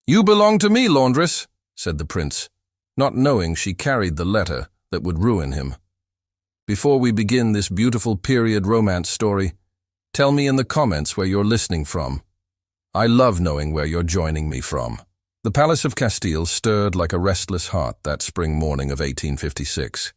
"You belong to me, Laundress," said the prince, not knowing she carried the letter that would ruin him. "Before we begin this beautiful period romance story, tell me in the comments where you're listening from. I love knowing where you're joining me from." The Palace of Castile stirred like a restless heart that spring morning of 1856.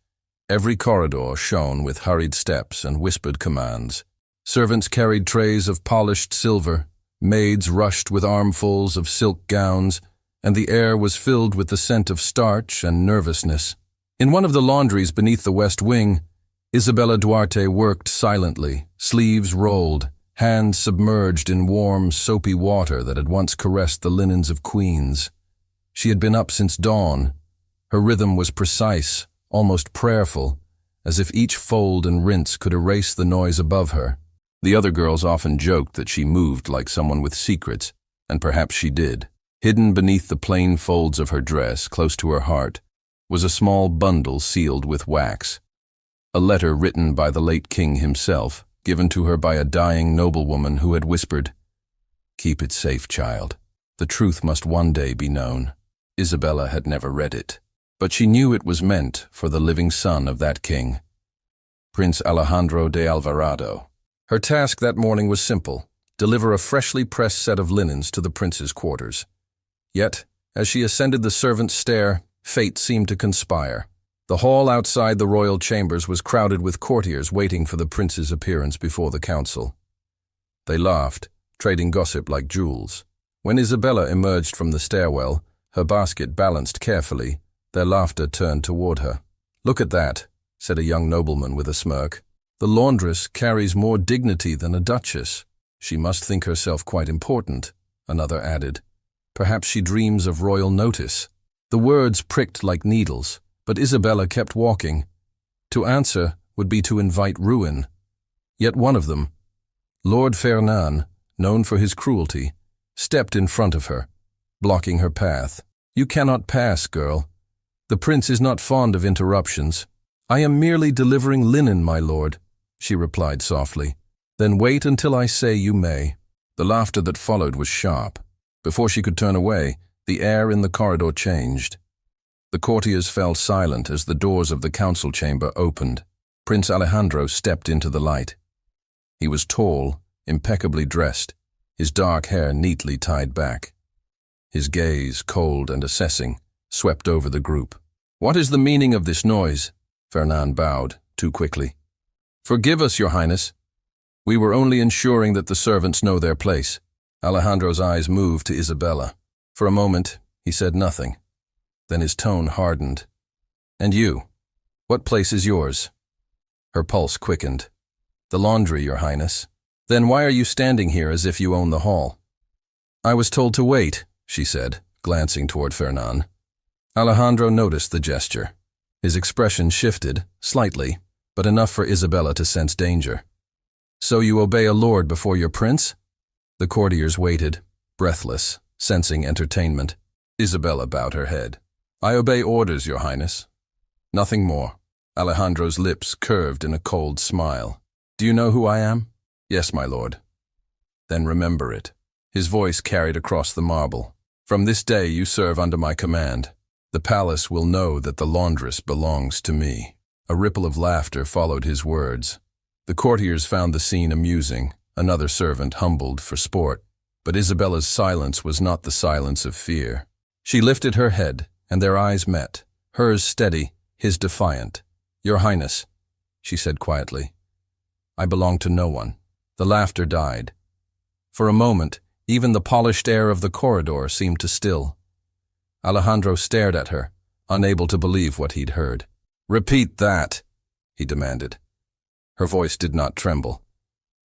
Every corridor shone with hurried steps and whispered commands. Servants carried trays of polished silver, maids rushed with armfuls of silk gowns, and the air was filled with the scent of starch and nervousness. In one of the laundries beneath the west wing, Isabella Duarte worked silently, sleeves rolled, hands submerged in warm, soapy water that had once caressed the linens of queens. She had been up since dawn. Her rhythm was precise, almost prayerful, as if each fold and rinse could erase the noise above her. The other girls often joked that she moved like someone with secrets, and perhaps she did. Hidden beneath the plain folds of her dress, close to her heart, was a small bundle sealed with wax. A letter written by the late king himself, given to her by a dying noblewoman who had whispered, "Keep it safe, child. The truth must one day be known." Isabella had never read it, but she knew it was meant for the living son of that king, Prince Alejandro de Alvarado. Her task that morning was simple: deliver a freshly pressed set of linens to the prince's quarters. Yet, as she ascended the servants' stair, fate seemed to conspire. The hall outside the royal chambers was crowded with courtiers waiting for the prince's appearance before the council. They laughed, trading gossip like jewels. When Isabella emerged from the stairwell, her basket balanced carefully, their laughter turned toward her. "Look at that," said a young nobleman with a smirk. "The laundress carries more dignity than a duchess." "She must think herself quite important," another added. "Perhaps she dreams of royal notice." The words pricked like needles, but Isabella kept walking. To answer would be to invite ruin. Yet one of them, Lord Fernand, known for his cruelty, stepped in front of her, blocking her path. "You cannot pass, girl. The prince is not fond of interruptions." "I am merely delivering linen, my lord," she replied softly. "Then wait until I say you may." The laughter that followed was sharp. Before she could turn away, the air in the corridor changed. The courtiers fell silent as the doors of the council chamber opened. Prince Alejandro stepped into the light. He was tall, impeccably dressed, his dark hair neatly tied back. His gaze, cold and assessing, swept over the group. "What is the meaning of this noise?" Fernand bowed, too quickly. "Forgive us, Your Highness. We were only ensuring that the servants know their place." Alejandro's eyes moved to Isabella. For a moment, he said nothing. Then his tone hardened. "And you? What place is yours?" Her pulse quickened. "The laundry, Your Highness." "Then why are you standing here as if you own the hall?" "I was told to wait," she said, glancing toward Fernand. Alejandro noticed the gesture. His expression shifted, slightly, but enough for Isabella to sense danger. "So you obey a lord before your prince?" The courtiers waited, breathless, sensing entertainment. Isabella bowed her head. "I obey orders, Your Highness. Nothing more." Alejandro's lips curved in a cold smile. "Do you know who I am?" "Yes, my lord." "Then remember it." His voice carried across the marble. "From this day you serve under my command. The palace will know that the laundress belongs to me." A ripple of laughter followed his words. The courtiers found the scene amusing, another servant humbled for sport. But Isabella's silence was not the silence of fear. She lifted her head, and their eyes met, hers steady, his defiant. "Your Highness," she said quietly, "I belong to no one." The laughter died. For a moment, even the polished air of the corridor seemed to still. Alejandro stared at her, unable to believe what he'd heard. "Repeat that," he demanded. Her voice did not tremble.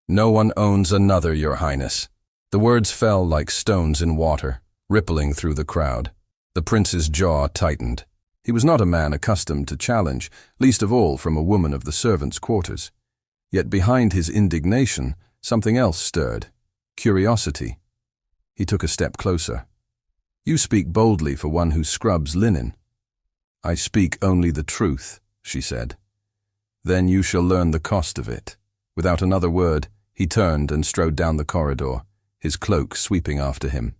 "No one owns another, Your Highness." The words fell like stones in water, rippling through the crowd. The prince's jaw tightened. He was not a man accustomed to challenge, least of all from a woman of the servants' quarters. Yet behind his indignation, something else stirred. Curiosity. He took a step closer. "You speak boldly for one who scrubs linen." "I speak only the truth," she said. "Then you shall learn the cost of it." Without another word, he turned and strode down the corridor, his cloak sweeping after him.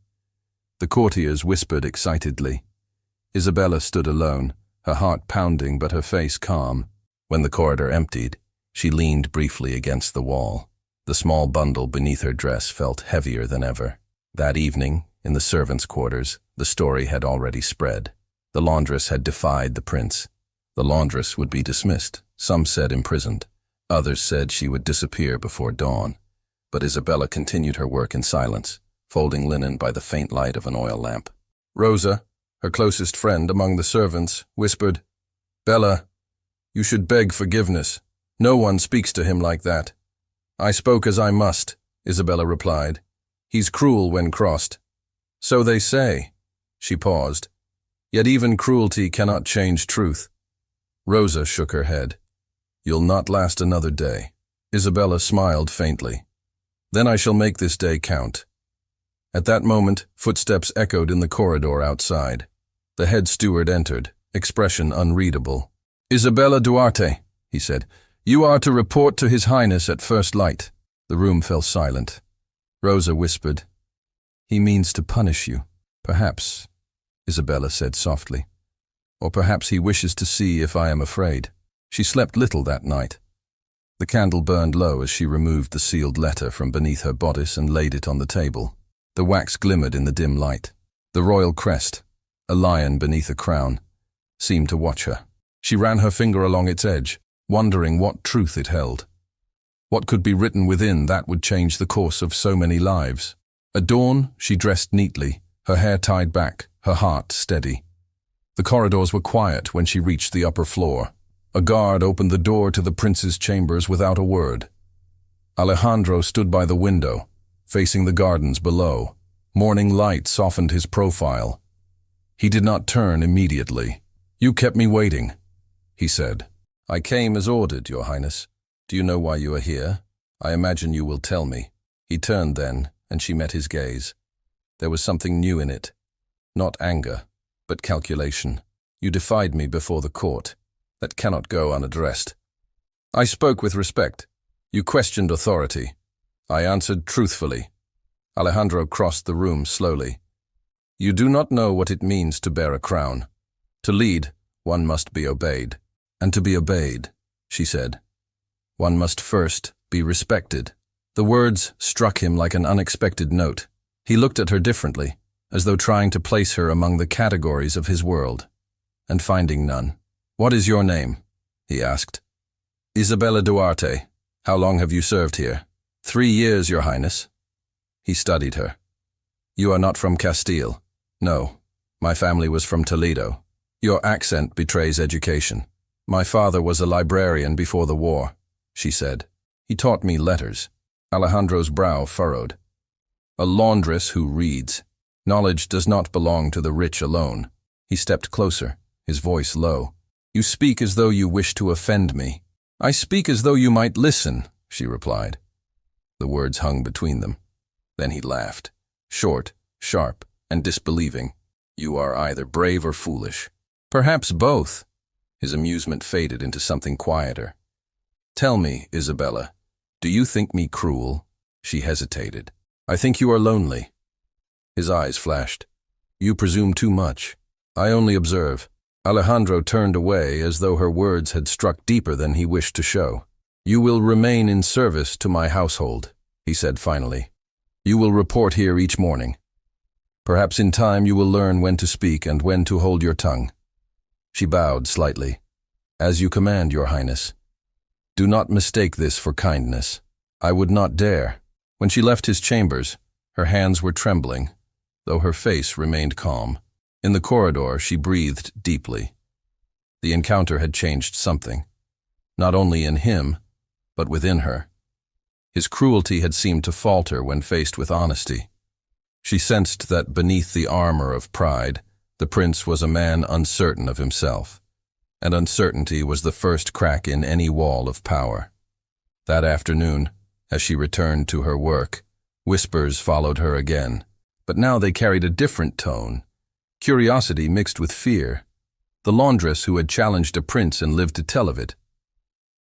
The courtiers whispered excitedly. Isabella stood alone, her heart pounding but her face calm. When the corridor emptied, she leaned briefly against the wall. The small bundle beneath her dress felt heavier than ever. That evening, in the servants' quarters, the story had already spread. The laundress had defied the prince. The laundress would be dismissed. Some said imprisoned. Others said she would disappear before dawn. But Isabella continued her work in silence, folding linen by the faint light of an oil lamp. Rosa, her closest friend among the servants, whispered, "Bella, you should beg forgiveness. No one speaks to him like that." "I spoke as I must," Isabella replied. "He's cruel when crossed." "So they say." She paused. "Yet even cruelty cannot change truth." Rosa shook her head. "You'll not last another day." Isabella smiled faintly. "Then I shall make this day count." At that moment, footsteps echoed in the corridor outside. The head steward entered, expression unreadable. "Isabella Duarte," he said, "you are to report to His Highness at first light." The room fell silent. Rosa whispered, "He means to punish you." "Perhaps," Isabella said softly. "Or perhaps he wishes to see if I am afraid." She slept little that night. The candle burned low as she removed the sealed letter from beneath her bodice and laid it on the table. The wax glimmered in the dim light. The royal crest, a lion beneath a crown, seemed to watch her. She ran her finger along its edge, wondering what truth it held. What could be written within that would change the course of so many lives? At dawn, she dressed neatly, her hair tied back, her heart steady. The corridors were quiet when she reached the upper floor. A guard opened the door to the prince's chambers without a word. Alejandro stood by the window, facing the gardens below. Morning light softened his profile. He did not turn immediately. "You kept me waiting," he said. "I came as ordered, Your Highness. Do you know why you are here? I imagine you will tell me." He turned then, and she met his gaze. There was something new in it. Not anger, but calculation. "You defied me before the court. That cannot go unaddressed." "I spoke with respect. You questioned authority. I answered truthfully." Alejandro crossed the room slowly. "You do not know what it means to bear a crown. To lead, one must be obeyed. And to be obeyed," she said, "one must first be respected." The words struck him like an unexpected note. He looked at her differently, as though trying to place her among the categories of his world, and finding none. "What is your name?" he asked. "Isabella Duarte. How long have you served here?" 3 years, Your Highness." He studied her. "You are not from Castile?" "No. My family was from Toledo." "Your accent betrays education." "My father was a librarian before the war," she said. "He taught me letters." Alejandro's brow furrowed. "A laundress who reads. Knowledge does not belong to the rich alone." He stepped closer, his voice low. "You speak as though you wish to offend me." "I speak as though you might listen," she replied. The words hung between them. Then he laughed, short, sharp, and disbelieving. "You are either brave or foolish." "Perhaps both." His amusement faded into something quieter. "Tell me, Isabella, do you think me cruel?" She hesitated. "I think you are lonely." His eyes flashed. "You presume too much. I only observe." Alejandro turned away as though her words had struck deeper than he wished to show. "You will remain in service to my household," he said finally. "You will report here each morning. Perhaps in time you will learn when to speak and when to hold your tongue." She bowed slightly. "As you command, Your Highness. Do not mistake this for kindness." "I would not dare." When she left his chambers, her hands were trembling, though her face remained calm. In the corridor, she breathed deeply. The encounter had changed something, not only in him, but within her. His cruelty had seemed to falter when faced with honesty. She sensed that beneath the armor of pride, the prince was a man uncertain of himself, and uncertainty was the first crack in any wall of power. That afternoon, as she returned to her work, whispers followed her again, but now they carried a different tone. Curiosity mixed with fear. The laundress who had challenged a prince and lived to tell of it.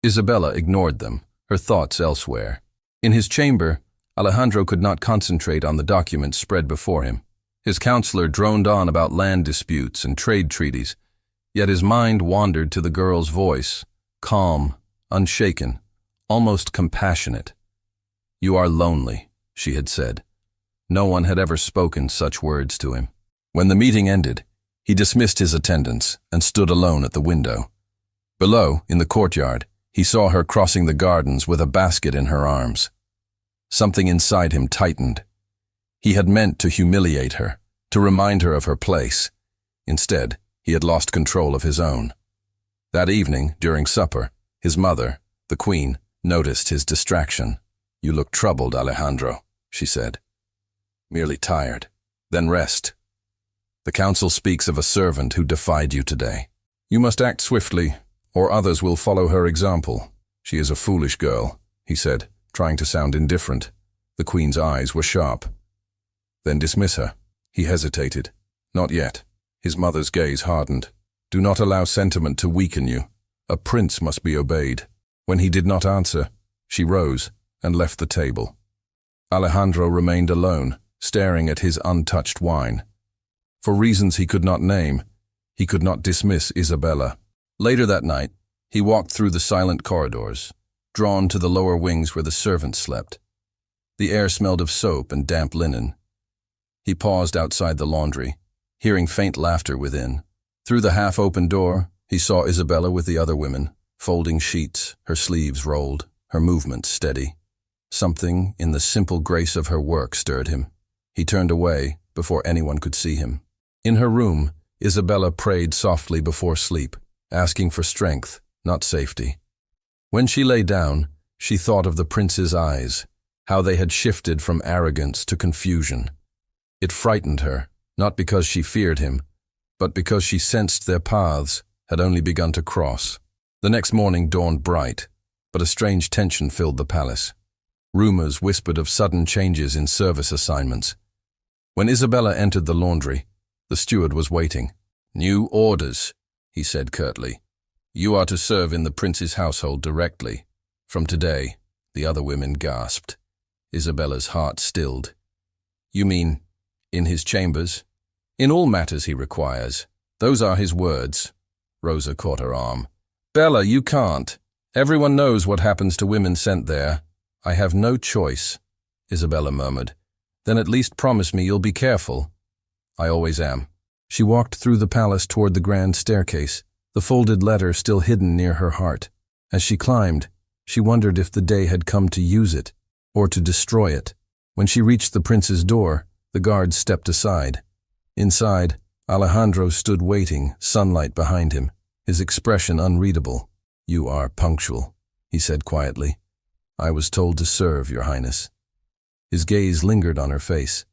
Isabella ignored them, her thoughts elsewhere. In his chamber, Alejandro could not concentrate on the documents spread before him. His counselor droned on about land disputes and trade treaties, yet his mind wandered to the girl's voice, calm, unshaken, almost compassionate. "You are lonely," she had said. No one had ever spoken such words to him. When the meeting ended, he dismissed his attendants and stood alone at the window. Below, in the courtyard, he saw her crossing the gardens with a basket in her arms. Something inside him tightened. He had meant to humiliate her, to remind her of her place. Instead, he had lost control of his own. That evening, during supper, his mother, the queen, noticed his distraction. "You look troubled, Alejandro," she said. "Merely tired. Then rest. The council speaks of a servant who defied you today. You must act swiftly, or others will follow her example. She is a foolish girl," he said, trying to sound indifferent. The queen's eyes were sharp. "Then dismiss her." He hesitated. "Not yet." His mother's gaze hardened. "Do not allow sentiment to weaken you. A prince must be obeyed." When he did not answer, she rose and left the table. Alejandro remained alone, staring at his untouched wine. For reasons he could not name, he could not dismiss Isabella. Later that night, he walked through the silent corridors, drawn to the lower wings where the servants slept. The air smelled of soap and damp linen. He paused outside the laundry, hearing faint laughter within. Through the half-open door, he saw Isabella with the other women, folding sheets, her sleeves rolled, her movements steady. Something in the simple grace of her work stirred him. He turned away before anyone could see him. In her room, Isabella prayed softly before sleep, asking for strength, not safety. When she lay down, she thought of the prince's eyes, how they had shifted from arrogance to confusion. It frightened her, not because she feared him, but because she sensed their paths had only begun to cross. The next morning dawned bright, but a strange tension filled the palace. Rumors whispered of sudden changes in service assignments. When Isabella entered the laundry, the steward was waiting. "New orders," he said curtly. "You are to serve in the prince's household directly. From today," the other women gasped. Isabella's heart stilled. "You mean, in his chambers?" "In all matters he requires. Those are his words." Rosa caught her arm. "Bella, you can't. Everyone knows what happens to women sent there." "I have no choice," Isabella murmured. "Then at least promise me you'll be careful." "I always am." She walked through the palace toward the grand staircase, the folded letter still hidden near her heart. As she climbed, she wondered if the day had come to use it, or to destroy it. When she reached the prince's door, the guards stepped aside. Inside, Alejandro stood waiting, sunlight behind him, his expression unreadable. "You are punctual," he said quietly. "I was told to serve, Your Highness." His gaze lingered on her face.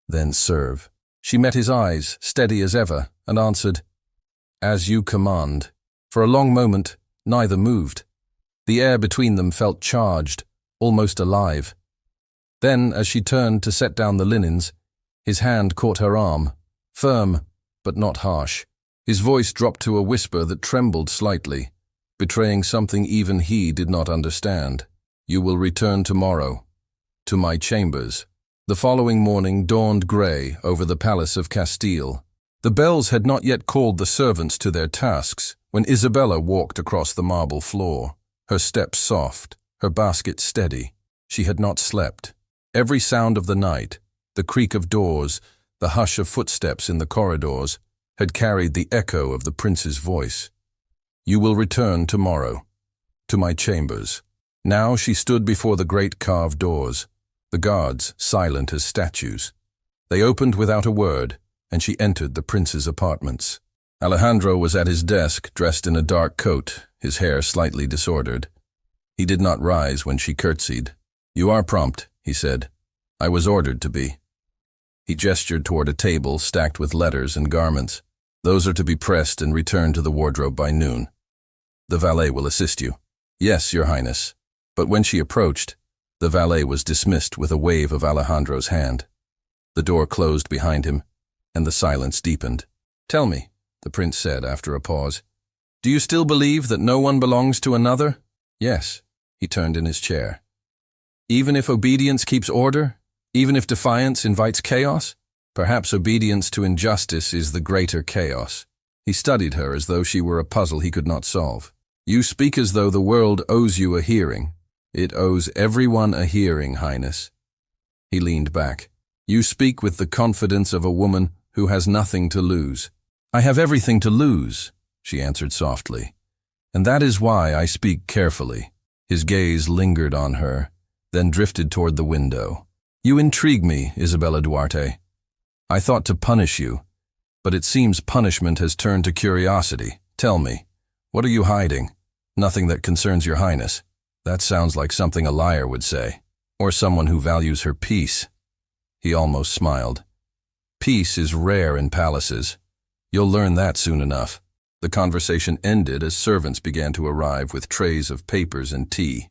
"Then serve." She met his eyes, steady as ever, and answered, "As you command." For a long moment, neither moved. The air between them felt charged, almost alive. Then, as she turned to set down the linens, his hand caught her arm, firm, but not harsh. His voice dropped to a whisper that trembled slightly, betraying something even he did not understand. "You will return tomorrow, to my chambers." The following morning dawned grey over the Palace of Castile. The bells had not yet called the servants to their tasks when Isabella walked across the marble floor, her steps soft, her basket steady. She had not slept. Every sound of the night, the creak of doors, the hush of footsteps in the corridors, had carried the echo of the prince's voice. "You will return tomorrow, to my chambers." Now she stood before the great carved doors, the guards silent as statues. They opened without a word, and she entered the prince's apartments. Alejandro was at his desk, dressed in a dark coat, his hair slightly disordered. He did not rise when she curtsied. "You are prompt," he said. "I was ordered to be." He gestured toward a table stacked with letters and garments. "Those are to be pressed and returned to the wardrobe by noon. The valet will assist you." "Yes, Your Highness." But when she approached, the valet was dismissed with a wave of Alejandro's hand. The door closed behind him, and the silence deepened. "Tell me," the prince said after a pause, "do you still believe that no one belongs to another?" "Yes." He turned in his chair. "Even if obedience keeps order? Even if defiance invites chaos?" Perhaps obedience to injustice is the greater chaos. He studied her as though she were a puzzle he could not solve. You speak as though the world owes you a hearing. It owes everyone a hearing, Highness. He leaned back. You speak with the confidence of a woman who has nothing to lose. I have everything to lose, she answered softly. And that is why I speak carefully. His gaze lingered on her, then drifted toward the window. You intrigue me, Isabella Duarte. I thought to punish you, but it seems punishment has turned to curiosity. Tell me, what are you hiding? Nothing that concerns your Highness. That sounds like something a liar would say, or someone who values her peace. He almost smiled. Peace is rare in palaces. You'll learn that soon enough. The conversation ended as servants began to arrive with trays of papers and tea.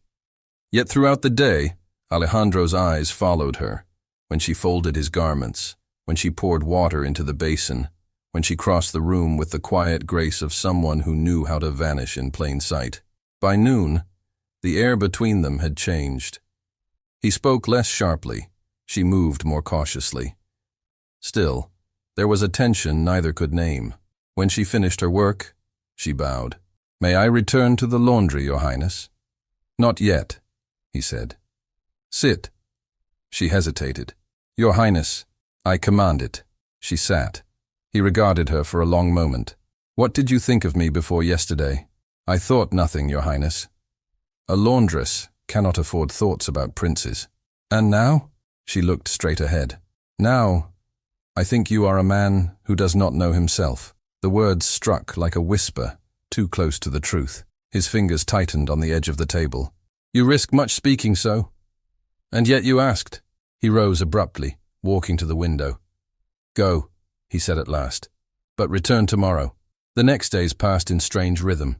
Yet throughout the day, Alejandro's eyes followed her, when she folded his garments, when she poured water into the basin, when she crossed the room with the quiet grace of someone who knew how to vanish in plain sight. By noon, the air between them had changed. He spoke less sharply. She moved more cautiously. Still, there was a tension neither could name. When she finished her work, she bowed. May I return to the laundry, Your Highness? Not yet, he said. Sit. She hesitated. Your Highness, I command it. She sat. He regarded her for a long moment. What did you think of me before yesterday? I thought nothing, Your Highness. A laundress cannot afford thoughts about princes. And now? She looked straight ahead. Now, I think you are a man who does not know himself. The words struck like a whisper, too close to the truth. His fingers tightened on the edge of the table. You risk much speaking so. And yet you asked. He rose abruptly, walking to the window. Go, he said at last, but return tomorrow. The next days passed in strange rhythm.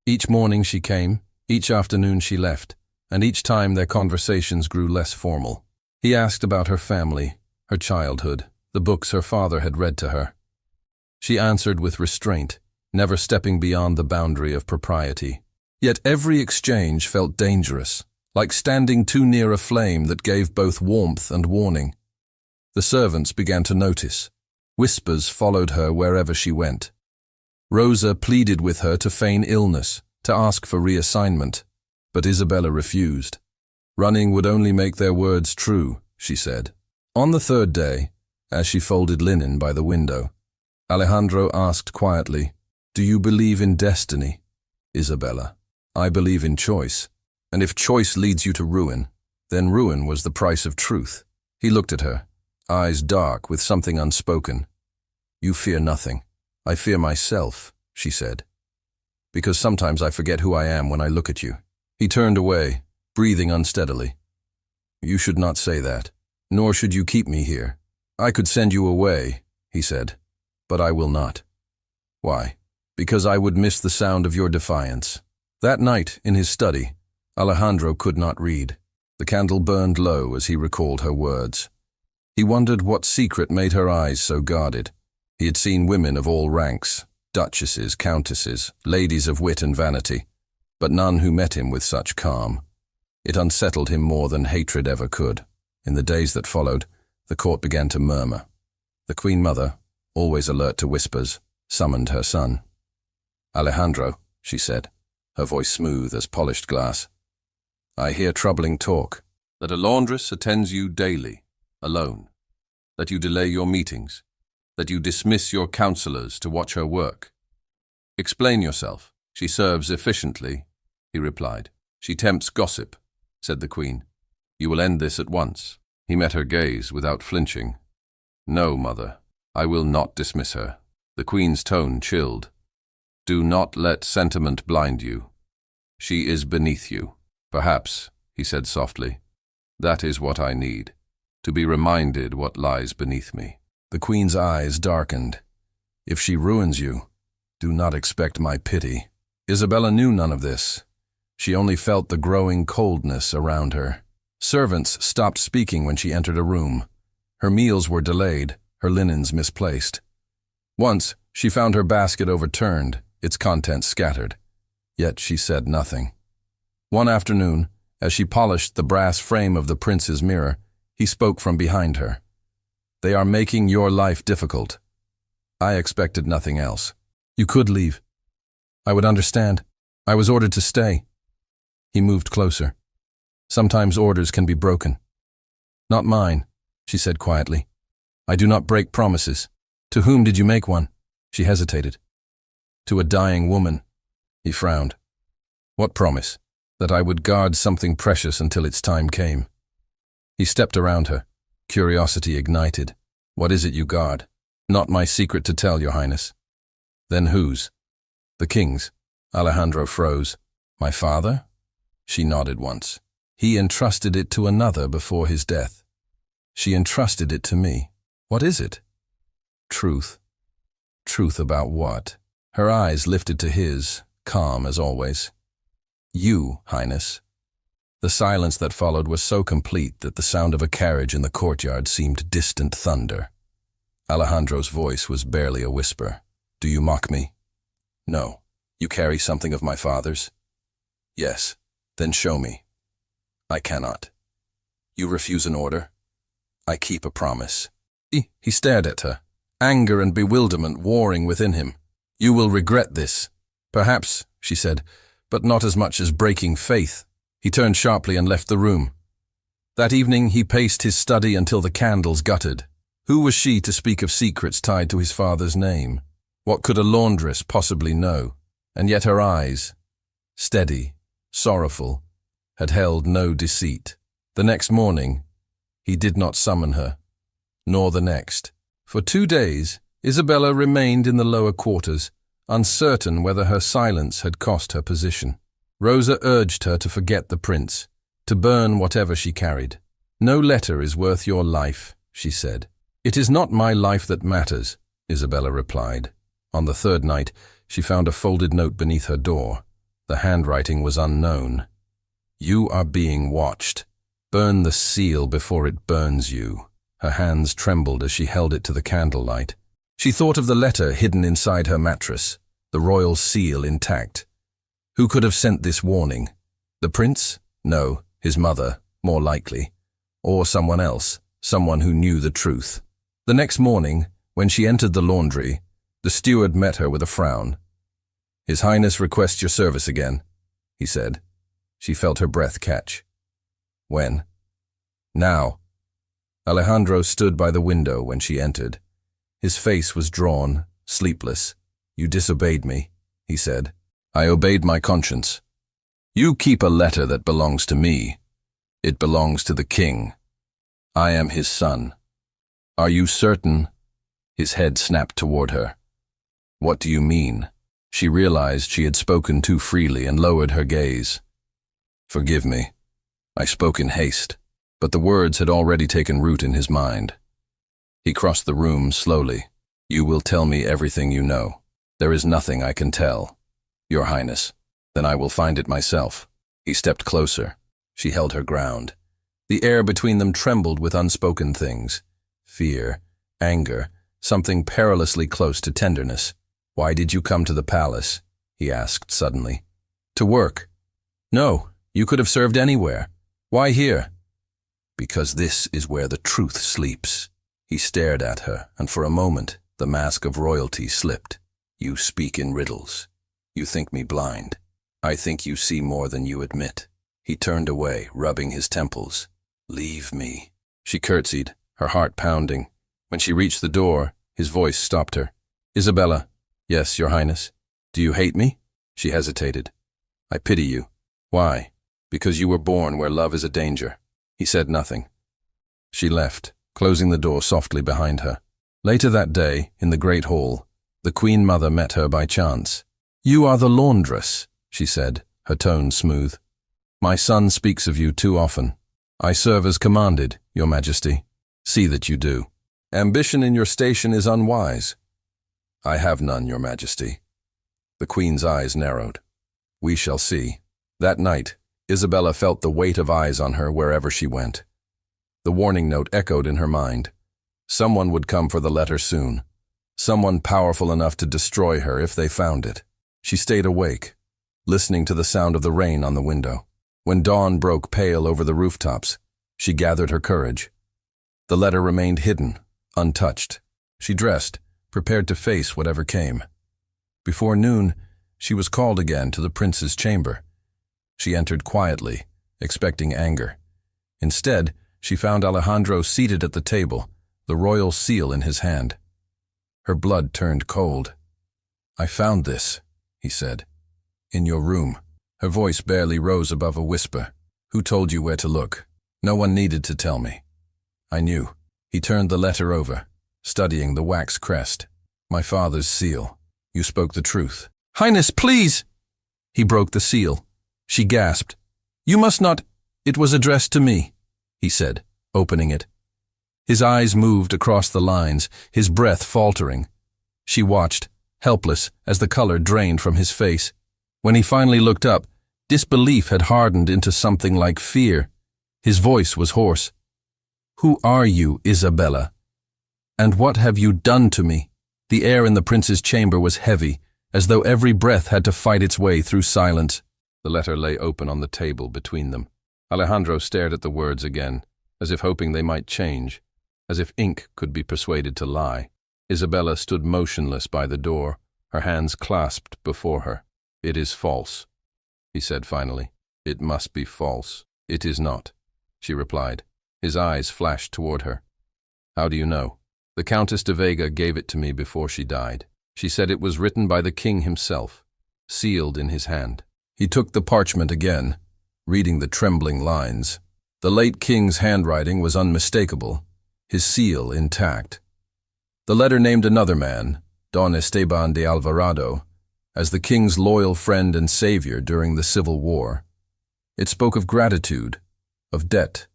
Each morning she came, each afternoon she left, and each time their conversations grew less formal. He asked about her family, her childhood, the books her father had read to her. She answered with restraint, never stepping beyond the boundary of propriety. Yet every exchange felt dangerous, like standing too near a flame that gave both warmth and warning. The servants began to notice. Whispers followed her wherever she went. Rosa pleaded with her to feign illness, to ask for reassignment, but Isabella refused. Running would only make their words true, she said. On the third day, as she folded linen by the window, Alejandro asked quietly, Do you believe in destiny, Isabella? I believe in choice, and if choice leads you to ruin, then ruin was the price of truth. He looked at her, eyes dark with something unspoken. You fear nothing. I fear myself, she said, because sometimes I forget who I am when I look at you. He turned away, breathing unsteadily. You should not say that, nor should you keep me here. I could send you away, he said, but I will not. Why? Because I would miss the sound of your defiance. That night, in his study, Alejandro could not read. The candle burned low as he recalled her words. He wondered what secret made her eyes so guarded. He had seen women of all ranks, duchesses, countesses, ladies of wit and vanity, but none who met him with such calm. It unsettled him more than hatred ever could. In the days that followed, the court began to murmur. The Queen Mother, always alert to whispers, summoned her son. Alejandro, she said, her voice smooth as polished glass. I hear troubling talk, that a laundress attends you daily, alone, that you delay your meetings, that you dismiss your counselors to watch her work. Explain yourself. She serves efficiently, he replied. She tempts gossip, said the Queen. You will end this at once. He met her gaze without flinching. No, Mother, I will not dismiss her. The Queen's tone chilled. Do not let sentiment blind you. She is beneath you. Perhaps, he said softly, that is what I need, to be reminded what lies beneath me. The Queen's eyes darkened. If she ruins you, do not expect my pity. Isabella knew none of this. She only felt the growing coldness around her. Servants stopped speaking when she entered a room. Her meals were delayed, her linens misplaced. Once, she found her basket overturned, its contents scattered. Yet she said nothing. One afternoon, as she polished the brass frame of the prince's mirror, he spoke from behind her. They are making your life difficult. I expected nothing else. You could leave. I would understand. I was ordered to stay. He moved closer. Sometimes orders can be broken. Not mine, she said quietly. I do not break promises. To whom did you make one? She hesitated. To a dying woman. He frowned. What promise? That I would guard something precious until its time came. He stepped around her. Curiosity ignited. What is it you guard? Not my secret to tell, Your Highness. Then whose? The king's. Alejandro froze. My father? She nodded once. He entrusted it to another before his death. She entrusted it to me. What is it? Truth. Truth about what? Her eyes lifted to his, calm as always. You, Highness. The silence that followed was so complete that the sound of a carriage in the courtyard seemed distant thunder. Alejandro's voice was barely a whisper. Do you mock me? No. You carry something of my father's? Yes. Then show me. I cannot. You refuse an order? I keep a promise. He stared at her, anger and bewilderment warring within him. You will regret this. Perhaps, she said, but not as much as breaking faith. He turned sharply and left the room. That evening he paced his study until the candles guttered. Who was she to speak of secrets tied to his father's name? What could a laundress possibly know? And yet her eyes, steady, sorrowful, had held no deceit. The next morning, he did not summon her, nor the next. For 2 days, Isabella remained in the lower quarters, uncertain whether her silence had cost her position. Rosa urged her to forget the prince, to burn whatever she carried. No letter is worth your life, she said. It is not my life that matters, Isabella replied. On the third night, she found a folded note beneath her door. The handwriting was unknown. You are being watched. Burn the seal before it burns you. Her hands trembled as she held it to the candlelight. She thought of the letter hidden inside her mattress, the royal seal intact. Who could have sent this warning? The prince? No, his mother, more likely. Or someone else, someone who knew the truth. The next morning, when she entered the laundry, the steward met her with a frown. His Highness requests your service again, he said. She felt her breath catch. When? Now. Alejandro stood by the window when she entered. His face was drawn, sleepless. You disobeyed me, he said. I obeyed my conscience. You keep a letter that belongs to me. It belongs to the king. I am his son. Are you certain? His head snapped toward her. What do you mean? She realized she had spoken too freely and lowered her gaze. Forgive me. I spoke in haste, but the words had already taken root in his mind. He crossed the room slowly. You will tell me everything you know. There is nothing I can tell, Your Highness. Then I will find it myself. He stepped closer. She held her ground. The air between them trembled with unspoken things. Fear, anger, something perilously close to tenderness. Why did you come to the palace? He asked suddenly. To work. No, you could have served anywhere. Why here? Because this is where the truth sleeps. He stared at her, and for a moment, the mask of royalty slipped. You speak in riddles. You think me blind. I think you see more than you admit. He turned away, rubbing his temples. Leave me. She curtsied, her heart pounding. When she reached the door, his voice stopped her. Isabella. Yes, Your Highness. Do you hate me? She hesitated. I pity you. Why? Because you were born where love is a danger. He said nothing. She left, closing the door softly behind her. Later that day, in the great hall, the Queen Mother met her by chance. You are the Laundress, she said, her tone smooth. My son speaks of you too often. I serve as commanded, Your Majesty. See that you do. Ambition in your station is unwise. I have none, Your Majesty. The Queen's eyes narrowed. We shall see. That night, Isabella felt the weight of eyes on her wherever she went. The warning note echoed in her mind. Someone would come for the letter soon. Someone powerful enough to destroy her if they found it. She stayed awake, listening to the sound of the rain on the window. When dawn broke pale over the rooftops, she gathered her courage. The letter remained hidden, untouched. She dressed, prepared to face whatever came. Before noon, she was called again to the prince's chamber. She entered quietly, expecting anger. Instead, she found Alejandro seated at the table, the royal seal in his hand. Her blood turned cold. "I found this," he said, "in your room." Her voice barely rose above a whisper. "Who told you where to look?" "No one needed to tell me. I knew." He turned the letter over, studying the wax crest. "My father's seal. You spoke the truth." "Highness, please!" He broke the seal. She gasped. "You must not—" "It was addressed to me," he said, opening it. His eyes moved across the lines, his breath faltering. She watched, helpless, as the color drained from his face. When he finally looked up, disbelief had hardened into something like fear. His voice was hoarse. "Who are you, Isabella? And what have you done to me?" The air in the prince's chamber was heavy, as though every breath had to fight its way through silence. The letter lay open on the table between them. Alejandro stared at the words again, as if hoping they might change, as if ink could be persuaded to lie. Isabella stood motionless by the door, her hands clasped before her. "It is false," he said finally. "It must be false." "It is not," she replied. His eyes flashed toward her. "How do you know?" "The Countess de Vega gave it to me before she died. She said it was written by the king himself, sealed in his hand." He took the parchment again, reading the trembling lines. The late king's handwriting was unmistakable, his seal intact. The letter named another man, Don Esteban de Alvarado, as the king's loyal friend and savior during the Civil War. It spoke of gratitude, of debt,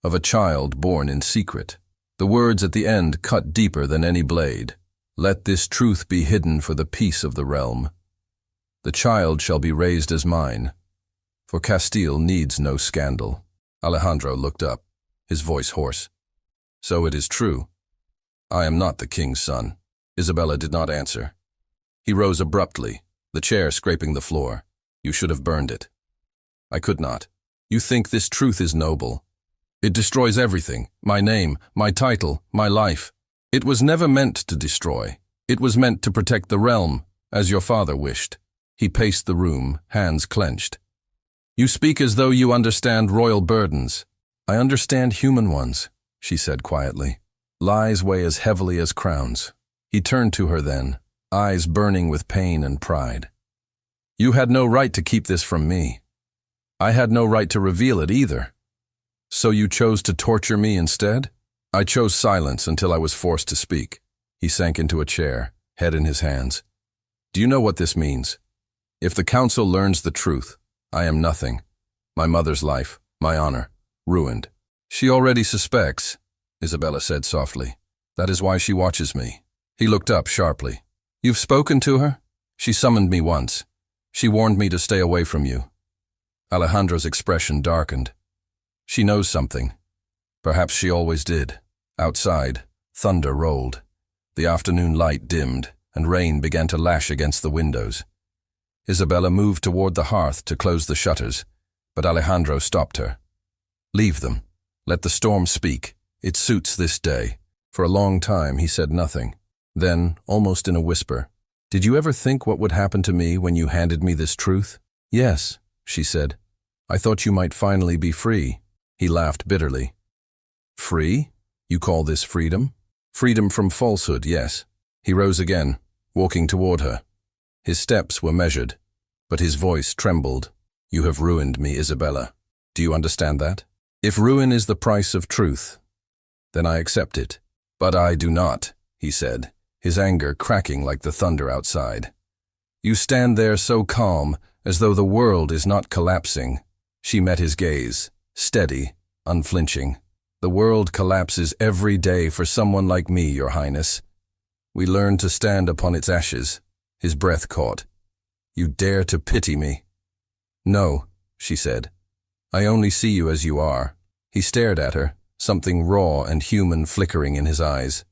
of a child born in secret. The words at the end cut deeper than any blade. "Let this truth be hidden for the peace of the realm. The child shall be raised as mine, for Castile needs no scandal." Alejandro looked up, his voice hoarse. "So it is true. I am not the king's son." Isabella did not answer. He rose abruptly, the chair scraping the floor. "You should have burned it." "I could not. You think this truth is noble. It destroys everything, my name, my title, my life. It was never meant to destroy. It was meant to protect the realm, as your father wished." He paced the room, hands clenched. "You speak as though you understand royal burdens." "I understand human ones," she said quietly. "Lies weigh as heavily as crowns." He turned to her then, eyes burning with pain and pride. "You had no right to keep this from me. I had no right to reveal it either. So you chose to torture me instead?" "I chose silence until I was forced to speak." He sank into a chair, head in his hands. "Do you know what this means? If the council learns the truth, I am nothing. My mother's life, my honor, ruined." "She already suspects," Isabella said softly. "That is why she watches me." He looked up sharply. "You've spoken to her?" "She summoned me once. She warned me to stay away from you." Alejandro's expression darkened. "She knows something. Perhaps she always did." Outside, thunder rolled. The afternoon light dimmed, and rain began to lash against the windows. Isabella moved toward the hearth to close the shutters, but Alejandro stopped her. "Leave them. Let the storm speak. It suits this day." For a long time he said nothing. Then, almost in a whisper, "Did you ever think what would happen to me when you handed me this truth?" "Yes," she said. "I thought you might finally be free." He laughed bitterly. "Free? You call this freedom?" "Freedom from falsehood, yes." He rose again, walking toward her. His steps were measured, but his voice trembled. "You have ruined me, Isabella. Do you understand that? If ruin is the price of truth, then I accept it. But I do not," he said, his anger cracking like the thunder outside. "You stand there so calm, as though the world is not collapsing." She met his gaze, steady, unflinching. "The world collapses every day for someone like me, Your Highness. We learn to stand upon its ashes." His breath caught. "You dare to pity me?" "No," she said. "I only see you as you are." He stared at her, something raw and human flickering in his eyes.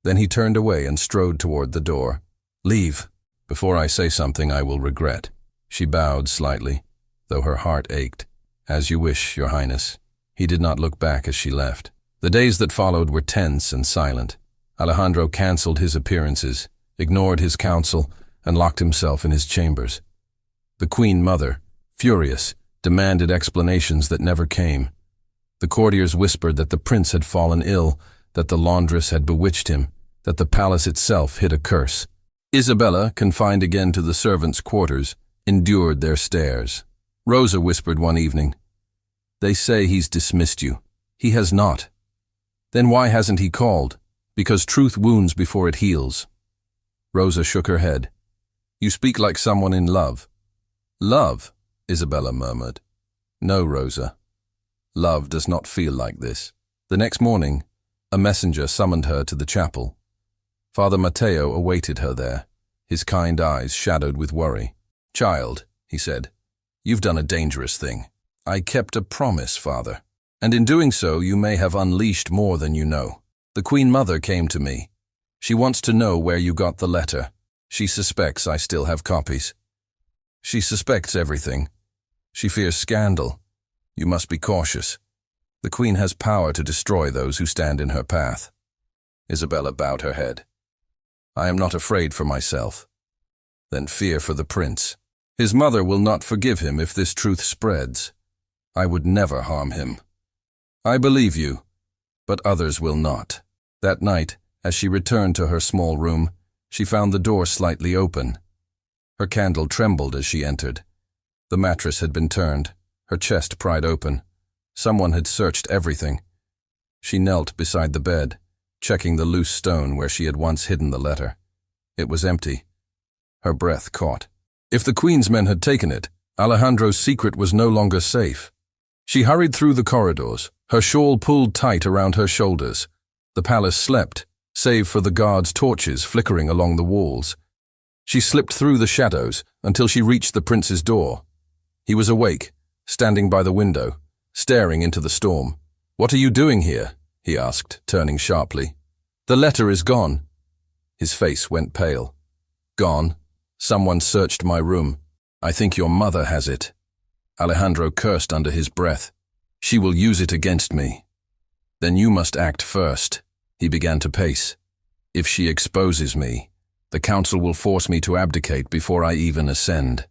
Then he turned away and strode toward the door. "Leave. Before I say something I will regret." She bowed slightly, though her heart ached. "As you wish, Your Highness." He did not look back as she left. The days that followed were tense and silent. Alejandro cancelled his appearances, ignored his counsel, and locked himself in his chambers. The Queen Mother, furious, demanded explanations that never came. The courtiers whispered that the prince had fallen ill, that the laundress had bewitched him, that the palace itself hid a curse. Isabella, confined again to the servants' quarters, endured their stares. Rosa whispered one evening, "They say he's dismissed you. He has not." "Then why hasn't he called?" "Because truth wounds before it heals." Rosa shook her head. "You speak like someone in love." "Love?" Isabella murmured. "No, Rosa. Love does not feel like this." The next morning, a messenger summoned her to the chapel. Father Mateo awaited her there, his kind eyes shadowed with worry. "Child," he said, "you've done a dangerous thing." "I kept a promise, Father. And in doing so, you may have unleashed more than you know. The Queen Mother came to me. She wants to know where you got the letter. She suspects I still have copies. She suspects everything. She fears scandal. You must be cautious. The Queen has power to destroy those who stand in her path." Isabella bowed her head. "I am not afraid for myself." "Then fear for the prince. His mother will not forgive him if this truth spreads. I would never harm him." "I believe you, but others will not." That night, as she returned to her small room, she found the door slightly open. Her candle trembled as she entered. The mattress had been turned, her chest pried open. Someone had searched everything. She knelt beside the bed, checking the loose stone where she had once hidden the letter. It was empty. Her breath caught. If the Queen's men had taken it, Alejandro's secret was no longer safe. She hurried through the corridors, her shawl pulled tight around her shoulders. The palace slept, save for the guards' torches flickering along the walls. She slipped through the shadows until she reached the prince's door. He was awake, standing by the window, staring into the storm. "What are you doing here?" he asked, turning sharply. "The letter is gone." His face went pale. "Gone? Someone searched my room. I think your mother has it." Alejandro cursed under his breath. "She will use it against me." "Then you must act first." He began to pace. "If she exposes me, the council will force me to abdicate before I even ascend.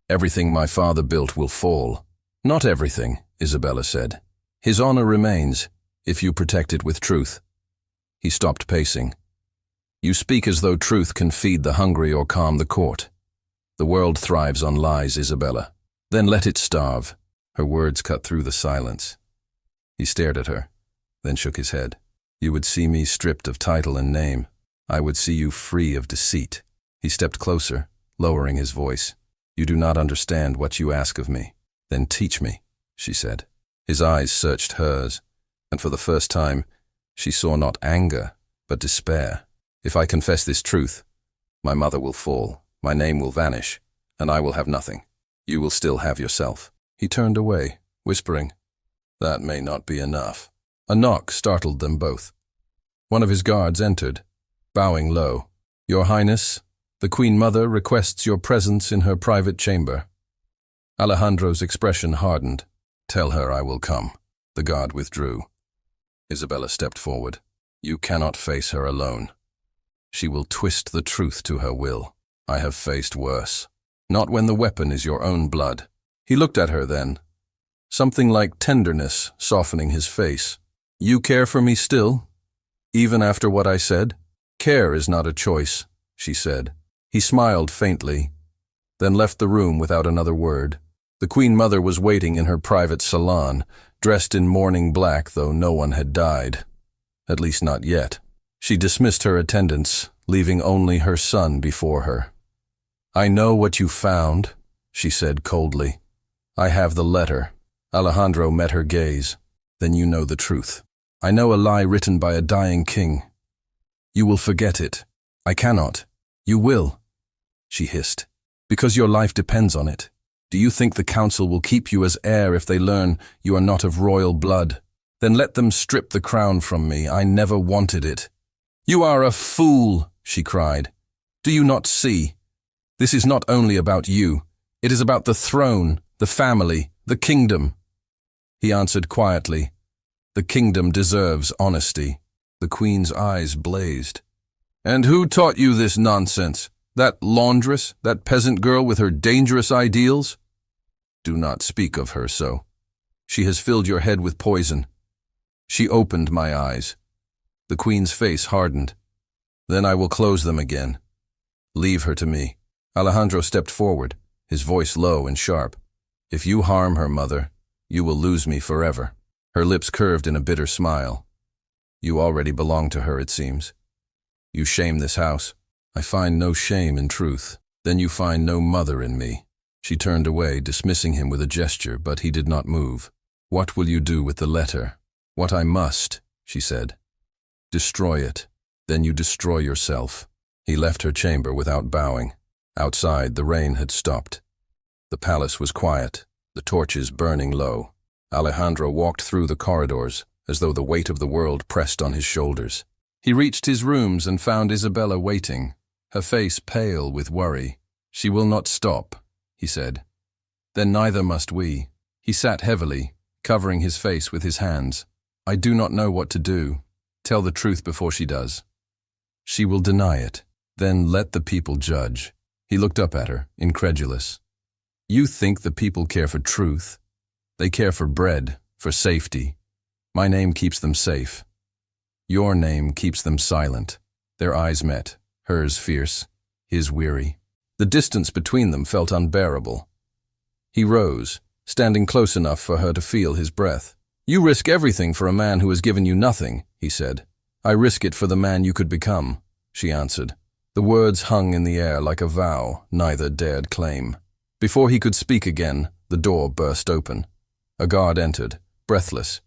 Everything my father built will fall." "Not everything," Isabella said. "His honor remains, if you protect it with truth." He stopped pacing. "You speak as though truth can feed the hungry or calm the court. The world thrives on lies, Isabella. Then let it starve." Her words cut through the silence. He stared at her, then shook his head. "You would see me stripped of title and name. I would see you free of deceit." He stepped closer, lowering his voice. "You do not understand what you ask of me. Then teach me," she said. His eyes searched hers, and for the first time, she saw not anger, but despair. "If I confess this truth, my mother will fall, my name will vanish, and I will have nothing. You will still have yourself." He turned away, whispering, "That may not be enough." A knock startled them both. One of his guards entered, bowing low. "Your Highness, the Queen Mother requests your presence in her private chamber." Alejandro's expression hardened. "Tell her I will come." The guard withdrew. Isabella stepped forward. "You cannot face her alone. She will twist the truth to her will. I have faced worse. Not when the weapon is your own blood." He looked at her then, something like tenderness softening his face. "You care for me still, even after what I said?" "Care is not a choice," she said. He smiled faintly, then left the room without another word. The Queen Mother was waiting in her private salon, dressed in mourning black, though no one had died. At least not yet. She dismissed her attendants, leaving only her son before her. "I know what you found," she said coldly. "I have the letter." Alejandro met her gaze. "Then you know the truth." "I know a lie written by a dying king. You will forget it." "I cannot." "You will," she hissed, "because your life depends on it. Do you think the council will keep you as heir if they learn you are not of royal blood? Then let them strip the crown from me. I never wanted it." "You are a fool," she cried. "Do you not see? This is not only about you. It is about the throne, the family, the kingdom." He answered quietly, "The kingdom deserves honesty." The queen's eyes blazed. "And who taught you this nonsense? That laundress, that peasant girl with her dangerous ideals? Do not speak of her so. She has filled your head with poison." She opened my eyes. The queen's face hardened. "Then I will close them again. Leave her to me." Alejandro stepped forward, his voice low and sharp. "If you harm her, mother, you will lose me forever." Her lips curved in a bitter smile. "You already belong to her, it seems. You shame this house." "I find no shame in truth. Then you find no mother in me." She turned away, dismissing him with a gesture, but he did not move. "What will you do with the letter?" "What I must," she said. "Destroy it. Then you destroy yourself." He left her chamber without bowing. Outside, the rain had stopped. The palace was quiet, the torches burning low. Alejandro walked through the corridors, as though the weight of the world pressed on his shoulders. He reached his rooms and found Isabella waiting, her face pale with worry. "She will not stop," he said. "Then neither must we." He sat heavily, covering his face with his hands. "I do not know what to do. Tell the truth before she does." "She will deny it. Then let the people judge." He looked up at her, incredulous. "You think the people care for truth? They care for bread, for safety. My name keeps them safe. Your name keeps them silent." Their eyes met, hers fierce, his weary. The distance between them felt unbearable. He rose, standing close enough for her to feel his breath. "You risk everything for a man who has given you nothing," he said. "I risk it for the man you could become," she answered. The words hung in the air like a vow neither dared claim. Before he could speak again, the door burst open. A guard entered, breathless.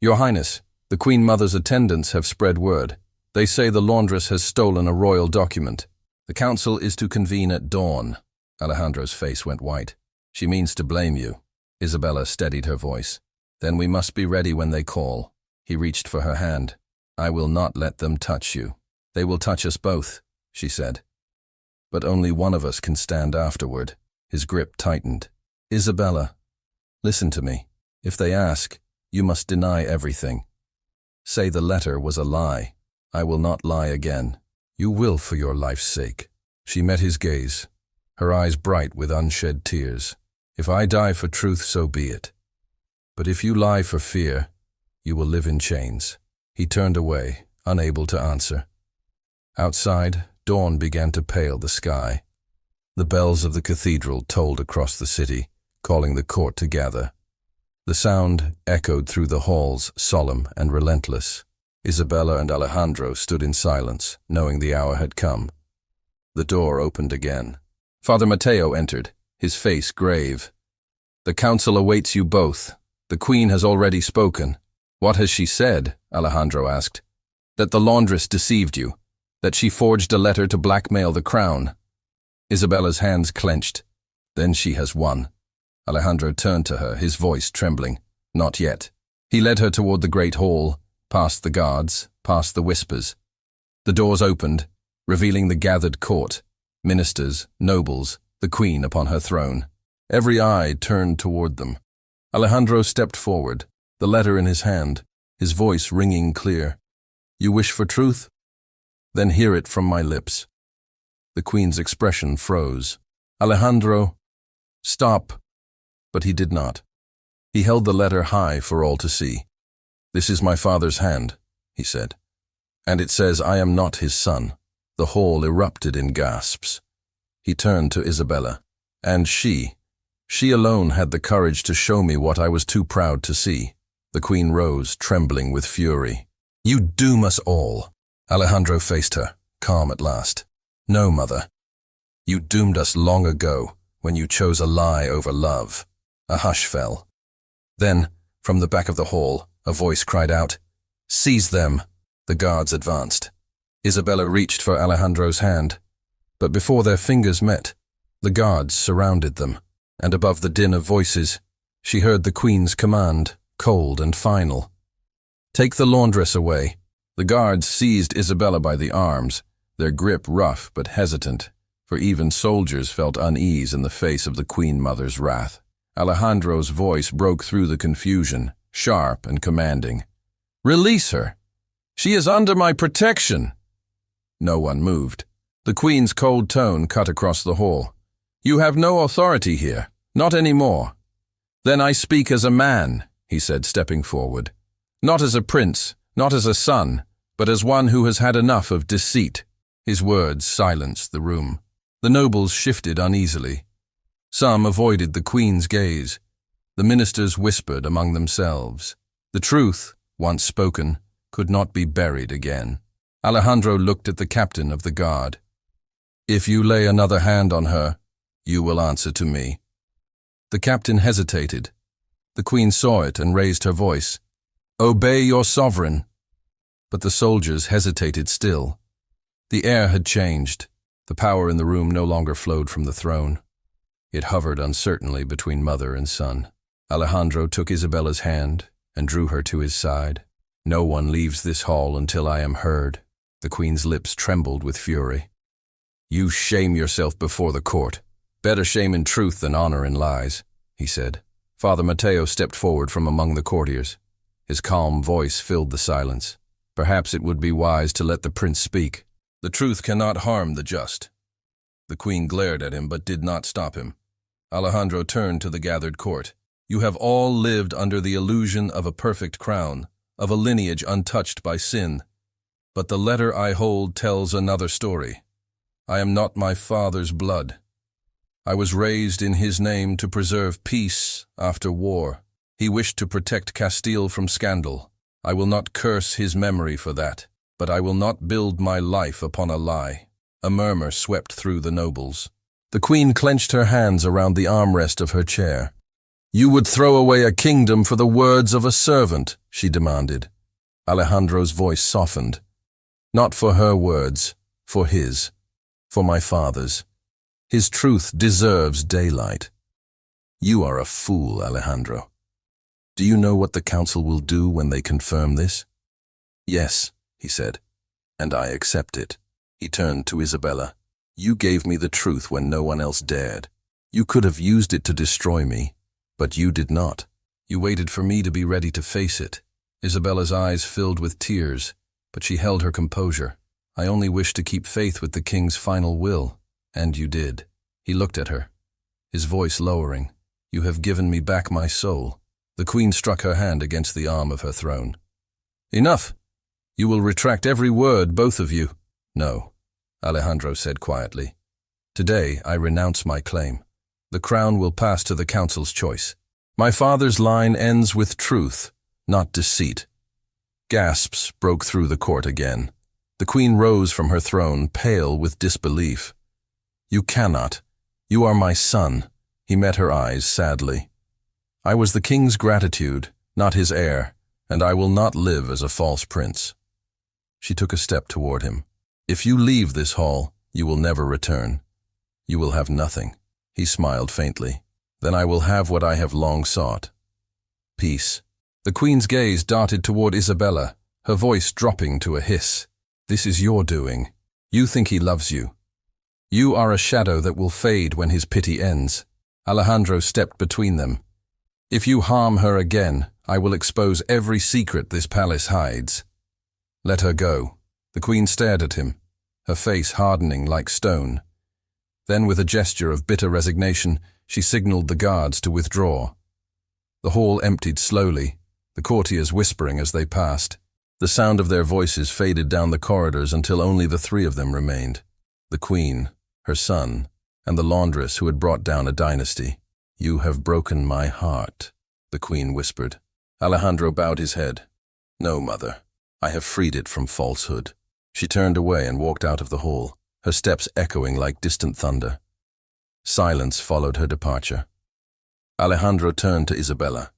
"Your Highness, the Queen Mother's attendants have spread word. They say the laundress has stolen a royal document. The council is to convene at dawn." Alejandro's face went white. "She means to blame you." Isabella steadied her voice. "Then we must be ready when they call." He reached for her hand. "I will not let them touch you." "They will touch us both," she said. "But only one of us can stand afterward." His grip tightened. "Isabella, listen to me. If they ask, you must deny everything. Say the letter was a lie. I will not lie again. You will for your life's sake." She met his gaze, her eyes bright with unshed tears. "If I die for truth, so be it. But if you lie for fear, you will live in chains." He turned away, unable to answer. Outside, dawn began to pale the sky. The bells of the cathedral tolled across the city, calling the court to gather. The sound echoed through the halls, solemn and relentless. Isabella and Alejandro stood in silence, knowing the hour had come. The door opened again. Father Mateo entered, his face grave. "The council awaits you both. The queen has already spoken." "What has she said?" Alejandro asked. "That the laundress deceived you. That she forged a letter to blackmail the crown." Isabella's hands clenched. "Then she has won." Alejandro turned to her, his voice trembling. "Not yet." He led her toward the great hall, past the guards, past the whispers. The doors opened, revealing the gathered court, ministers, nobles, the queen upon her throne. Every eye turned toward them. Alejandro stepped forward, the letter in his hand, his voice ringing clear. "You wish for truth? Then hear it from my lips." The queen's expression froze. "Alejandro, stop." But he did not. He held the letter high for all to see. "This is my father's hand," he said. "And it says I am not his son." The hall erupted in gasps. He turned to Isabella. "And she alone had the courage to show me what I was too proud to see." The queen rose, trembling with fury. "You doom us all." Alejandro faced her, calm at last. "No, mother. You doomed us long ago, when you chose a lie over love." A hush fell. Then, from the back of the hall, a voice cried out, "Seize them!" The guards advanced. Isabella reached for Alejandro's hand, but before their fingers met, the guards surrounded them, and above the din of voices, she heard the queen's command, cold and final. "Take the laundress away." The guards seized Isabella by the arms, their grip rough but hesitant, for even soldiers felt unease in the face of the Queen Mother's wrath. Alejandro's voice broke through the confusion, sharp and commanding. "Release her! She is under my protection. No one moved. The Queen's cold tone cut across the hall. You have no authority here, not anymore. Then I speak as a man, he said, stepping forward. Not as a prince, not as a son, but as one who has had enough of deceit. His words silenced the room. The nobles shifted uneasily. Some avoided the Queen's gaze. The ministers whispered among themselves. The truth, once spoken, could not be buried again. Alejandro looked at the captain of the guard. If you lay another hand on her, you will answer to me. The captain hesitated. The Queen saw it and raised her voice. Obey your sovereign. But the soldiers hesitated still. The air had changed. The power in the room no longer flowed from the throne. It hovered uncertainly between mother and son. Alejandro took Isabella's hand and drew her to his side. No one leaves this hall until I am heard. The Queen's lips trembled with fury. You shame yourself before the court. Better shame in truth than honor in lies, he said. Father Mateo stepped forward from among the courtiers. His calm voice filled the silence. Perhaps it would be wise to let the prince speak. The truth cannot harm the just. The Queen glared at him but did not stop him. Alejandro turned to the gathered court. You have all lived under the illusion of a perfect crown, of a lineage untouched by sin. But the letter I hold tells another story. I am not my father's blood. I was raised in his name to preserve peace after war. He wished to protect Castile from scandal. I will not curse his memory for that, but I will not build my life upon a lie. A murmur swept through the nobles. The Queen clenched her hands around the armrest of her chair. You would throw away a kingdom for the words of a servant, she demanded. Alejandro's voice softened. Not for her words, for his, for my father's. His truth deserves daylight. You are a fool, Alejandro. Do you know what the council will do when they confirm this? Yes, he said, and I accept it. He turned to Isabella. You gave me the truth when no one else dared. You could have used it to destroy me, but you did not. You waited for me to be ready to face it. Isabella's eyes filled with tears, but she held her composure. I only wished to keep faith with the king's final will. And you did. He looked at her, his voice lowering. You have given me back my soul. The Queen struck her hand against the arm of her throne. Enough! You will retract every word, both of you. No, Alejandro said quietly. Today I renounce my claim. The crown will pass to the council's choice. My father's line ends with truth, not deceit. Gasps broke through the court again. The Queen rose from her throne, pale with disbelief. You cannot. You are my son. He met her eyes sadly. I was the king's gratitude, not his heir, and I will not live as a false prince. She took a step toward him. If you leave this hall, you will never return. You will have nothing. He smiled faintly. Then I will have what I have long sought. Peace. The Queen's gaze darted toward Isabella, her voice dropping to a hiss. This is your doing. You think he loves you. You are a shadow that will fade when his pity ends. Alejandro stepped between them. If you harm her again, I will expose every secret this palace hides. Let her go. The Queen stared at him, her face hardening like stone. Then, with a gesture of bitter resignation, she signaled the guards to withdraw. The hall emptied slowly, the courtiers whispering as they passed. The sound of their voices faded down the corridors until only the three of them remained. The Queen, her son, and the laundress who had brought down a dynasty. You have broken my heart, the Queen whispered. Alejandro bowed his head. No, mother. I have freed it from falsehood. She turned away and walked out of the hall, her steps echoing like distant thunder. Silence followed her departure. Alejandro turned to Isabella.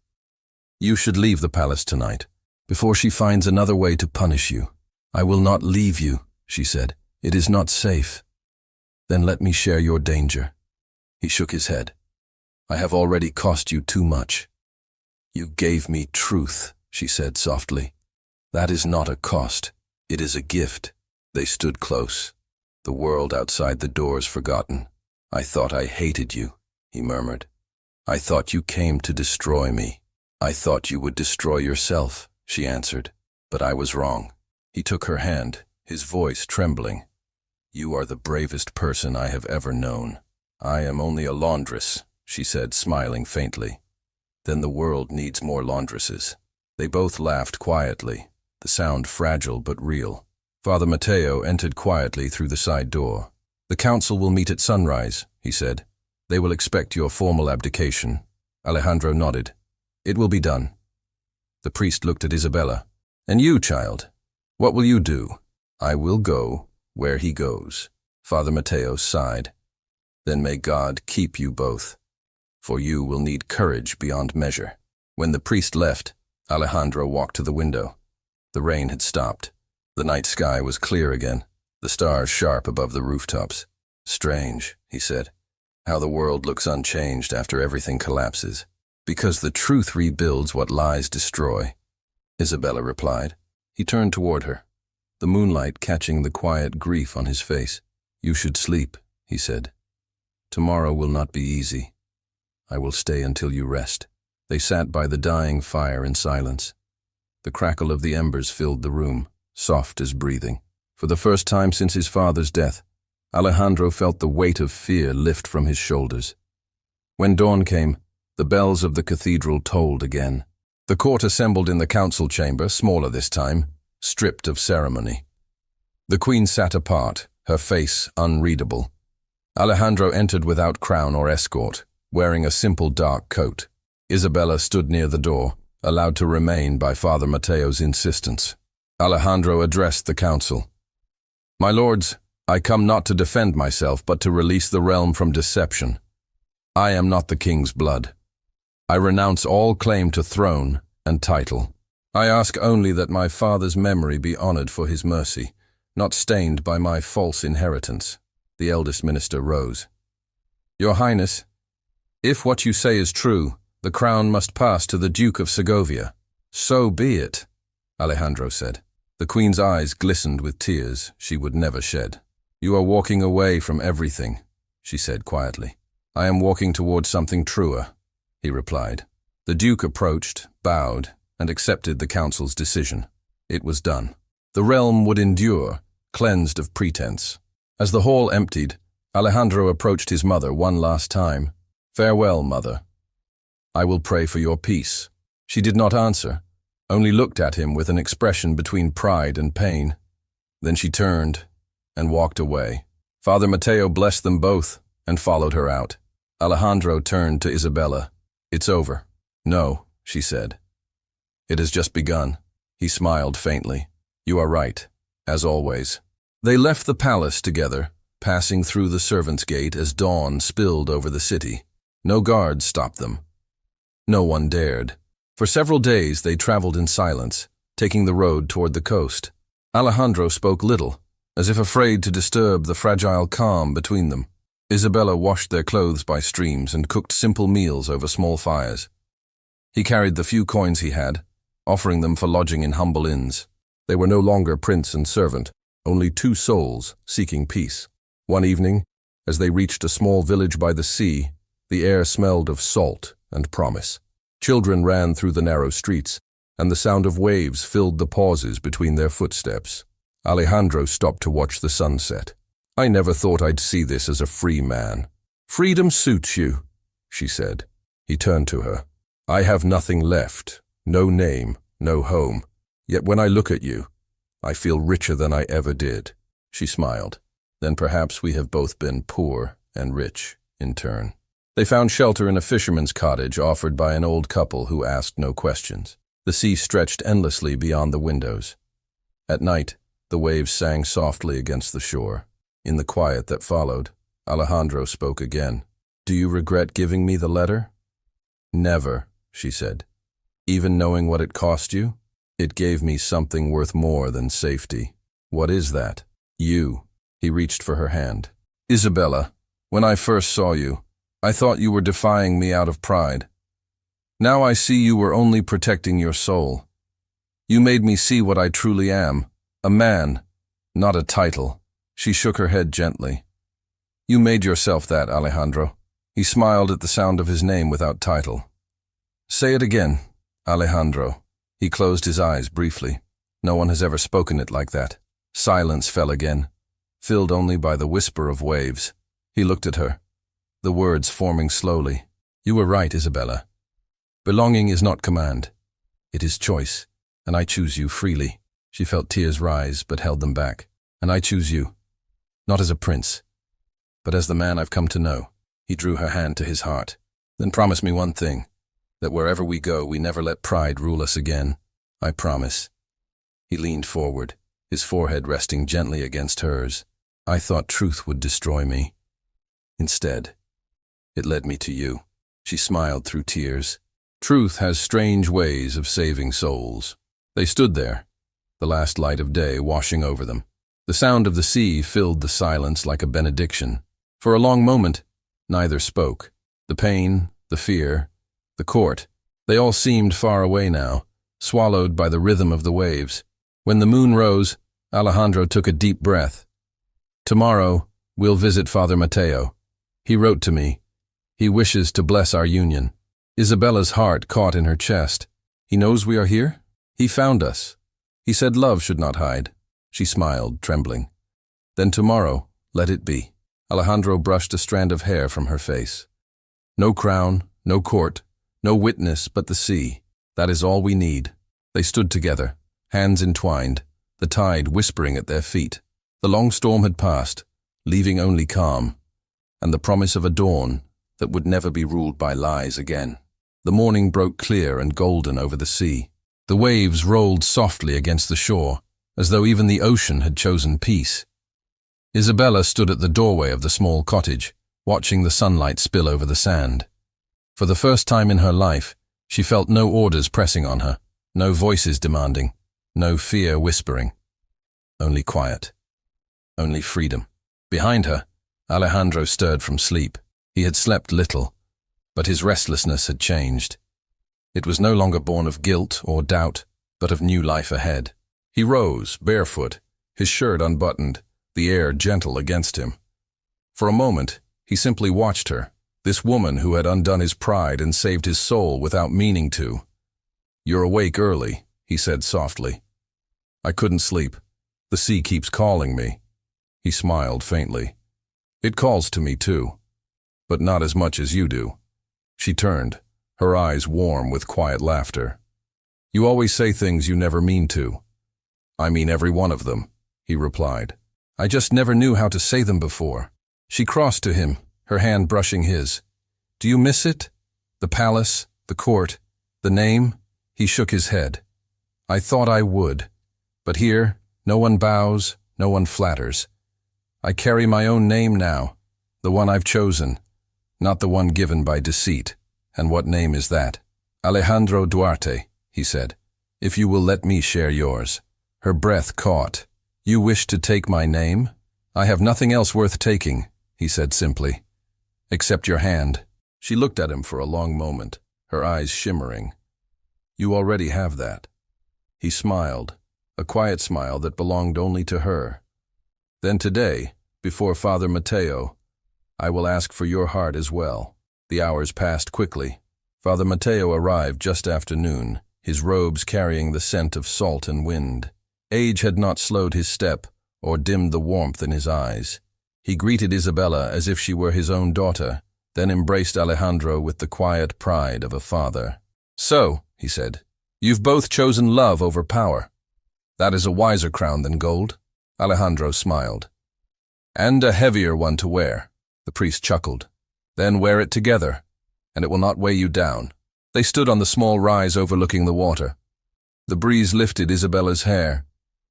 You should leave the palace tonight, before she finds another way to punish you. I will not leave you, she said. It is not safe. Then let me share your danger. He shook his head. I have already cost you too much. You gave me truth, she said softly. That is not a cost. It is a gift. They stood close, the world outside the doors forgotten. I thought I hated you, he murmured. I thought you came to destroy me. I thought you would destroy yourself, she answered. But I was wrong. He took her hand, his voice trembling. "You are the bravest person I have ever known." "I am only a laundress," she said, smiling faintly. "Then the world needs more laundresses." They both laughed quietly, the sound fragile but real. Father Mateo entered quietly through the side door. "The council will meet at sunrise," he said. "They will expect your formal abdication." Alejandro nodded. "It will be done." The priest looked at Isabella. "And you, child, what will you do?" "I will go where he goes." Father Mateo sighed. "Then may God keep you both, for you will need courage beyond measure." When the priest left, Alejandro walked to the window. The rain had stopped. The night sky was clear again, the stars sharp above the rooftops. "Strange," he said, "how the world looks unchanged after everything collapses." "Because the truth rebuilds what lies destroy," Isabella replied. He turned toward her, the moonlight catching the quiet grief on his face. "You should sleep," he said. "Tomorrow will not be easy. I will stay until you rest." They sat by the dying fire in silence. The crackle of the embers filled the room, soft as breathing. For the first time since his father's death, Alejandro felt the weight of fear lift from his shoulders. When dawn came, the bells of the cathedral tolled again. The court assembled in the council chamber, smaller this time, stripped of ceremony. The queen sat apart, her face unreadable. Alejandro entered without crown or escort, wearing a simple dark coat. Isabella stood near the door, allowed to remain by Father Mateo's insistence. Alejandro addressed the council. "My lords, I come not to defend myself, but to release the realm from deception. I am not the king's blood. I renounce all claim to throne and title. I ask only that my father's memory be honored for his mercy, not stained by my false inheritance." The eldest minister rose. "Your Highness, if what you say is true, the crown must pass to the Duke of Segovia." "So be it," Alejandro said. The queen's eyes glistened with tears she would never shed. "You are walking away from everything," she said quietly. "I am walking toward something truer," he replied. The Duke approached, bowed, and accepted the council's decision. It was done. The realm would endure, cleansed of pretense. As the hall emptied, Alejandro approached his mother one last time. "Farewell, mother. I will pray for your peace." She did not answer, only looked at him with an expression between pride and pain. Then she turned and walked away. Father Mateo blessed them both and followed her out. Alejandro turned to Isabella. "It's over." "No," she said. "It has just begun." He smiled faintly. "You are right, as always." They left the palace together, passing through the servants' gate as dawn spilled over the city. No guards stopped them. No one dared. For several days they traveled in silence, taking the road toward the coast. Alejandro spoke little, as if afraid to disturb the fragile calm between them. Isabella washed their clothes by streams and cooked simple meals over small fires. He carried the few coins he had, offering them for lodging in humble inns. They were no longer prince and servant, only two souls seeking peace. One evening, as they reached a small village by the sea, the air smelled of salt and promise. Children ran through the narrow streets, and the sound of waves filled the pauses between their footsteps. Alejandro stopped to watch the sunset. "I never thought I'd see this as a free man." "Freedom suits you," she said. He turned to her. "I have nothing left, no name, no home. Yet when I look at you, I feel richer than I ever did." She smiled. "Then perhaps we have both been poor and rich in turn." They found shelter in a fisherman's cottage offered by an old couple who asked no questions. The sea stretched endlessly beyond the windows. At night, the waves sang softly against the shore. In the quiet that followed, Alejandro spoke again. "Do you regret giving me the letter?" "Never," she said. "Even knowing what it cost you? It gave me something worth more than safety." "What is that?" "You." He reached for her hand. "Isabella, when I first saw you, I thought you were defying me out of pride. Now I see you were only protecting your soul. You made me see what I truly am, a man, not a title." She shook her head gently. "You made yourself that, Alejandro." He smiled at the sound of his name without title. "Say it again, Alejandro." He closed his eyes briefly. No one has ever spoken it like that. Silence fell again, filled only by the whisper of waves. He looked at her, the words forming slowly. You were right, Isabella. Belonging is not command. It is choice, and I choose you freely. She felt tears rise, but held them back. And I choose you, not as a prince, but as the man I've come to know. He drew her hand to his heart. Then promise me one thing, that wherever we go, we never let pride rule us again. I promise. He leaned forward, his forehead resting gently against hers. I thought truth would destroy me. Instead, it led me to you. She smiled through tears. Truth has strange ways of saving souls. They stood there, the last light of day washing over them. The sound of the sea filled the silence like a benediction. For a long moment, neither spoke. The pain, the fear, the court, they all seemed far away now, swallowed by the rhythm of the waves. When the moon rose, Alejandro took a deep breath. Tomorrow, we'll visit Father Mateo. He wrote to me. He wishes to bless our union. Isabella's heart caught in her chest. He knows we are here? He found us. He said love should not hide. She smiled, trembling. Then tomorrow, let it be. Alejandro brushed a strand of hair from her face. No crown, no court, no witness but the sea. That is all we need. They stood together, hands entwined, the tide whispering at their feet. The long storm had passed, leaving only calm, and the promise of a dawn that would never be ruled by lies again. The morning broke clear and golden over the sea. The waves rolled softly against the shore, as though even the ocean had chosen peace. Isabella stood at the doorway of the small cottage, watching the sunlight spill over the sand. For the first time in her life, she felt no orders pressing on her, no voices demanding, no fear whispering. Only quiet. Only freedom. Behind her, Alejandro stirred from sleep. He had slept little, but his restlessness had changed. It was no longer born of guilt or doubt, but of new life ahead. He rose, barefoot, his shirt unbuttoned, the air gentle against him. For a moment, he simply watched her, this woman who had undone his pride and saved his soul without meaning to. You're awake early, he said softly. I couldn't sleep. The sea keeps calling me. He smiled faintly. It calls to me too, but not as much as you do. She turned, her eyes warm with quiet laughter. You always say things you never mean to. I mean every one of them, he replied. I just never knew how to say them before. She crossed to him, her hand brushing his. Do you miss it? The palace, the court, the name? He shook his head. I thought I would, but here, no one bows, no one flatters. I carry my own name now, the one I've chosen, not the one given by deceit. And what name is that? Alejandro Duarte, he said, if you will let me share yours. Her breath caught. You wish to take my name? I have nothing else worth taking, he said simply. Except your hand. She looked at him for a long moment, her eyes shimmering. You already have that. He smiled, a quiet smile that belonged only to her. Then today, before Father Mateo, I will ask for your heart as well. The hours passed quickly. Father Mateo arrived just after noon, his robes carrying the scent of salt and wind. Age had not slowed his step or dimmed the warmth in his eyes. He greeted Isabella as if she were his own daughter, then embraced Alejandro with the quiet pride of a father. So, he said, you've both chosen love over power. That is a wiser crown than gold. Alejandro smiled. And a heavier one to wear. The priest chuckled. Then wear it together, and it will not weigh you down. They stood on the small rise overlooking the water. The breeze lifted Isabella's hair,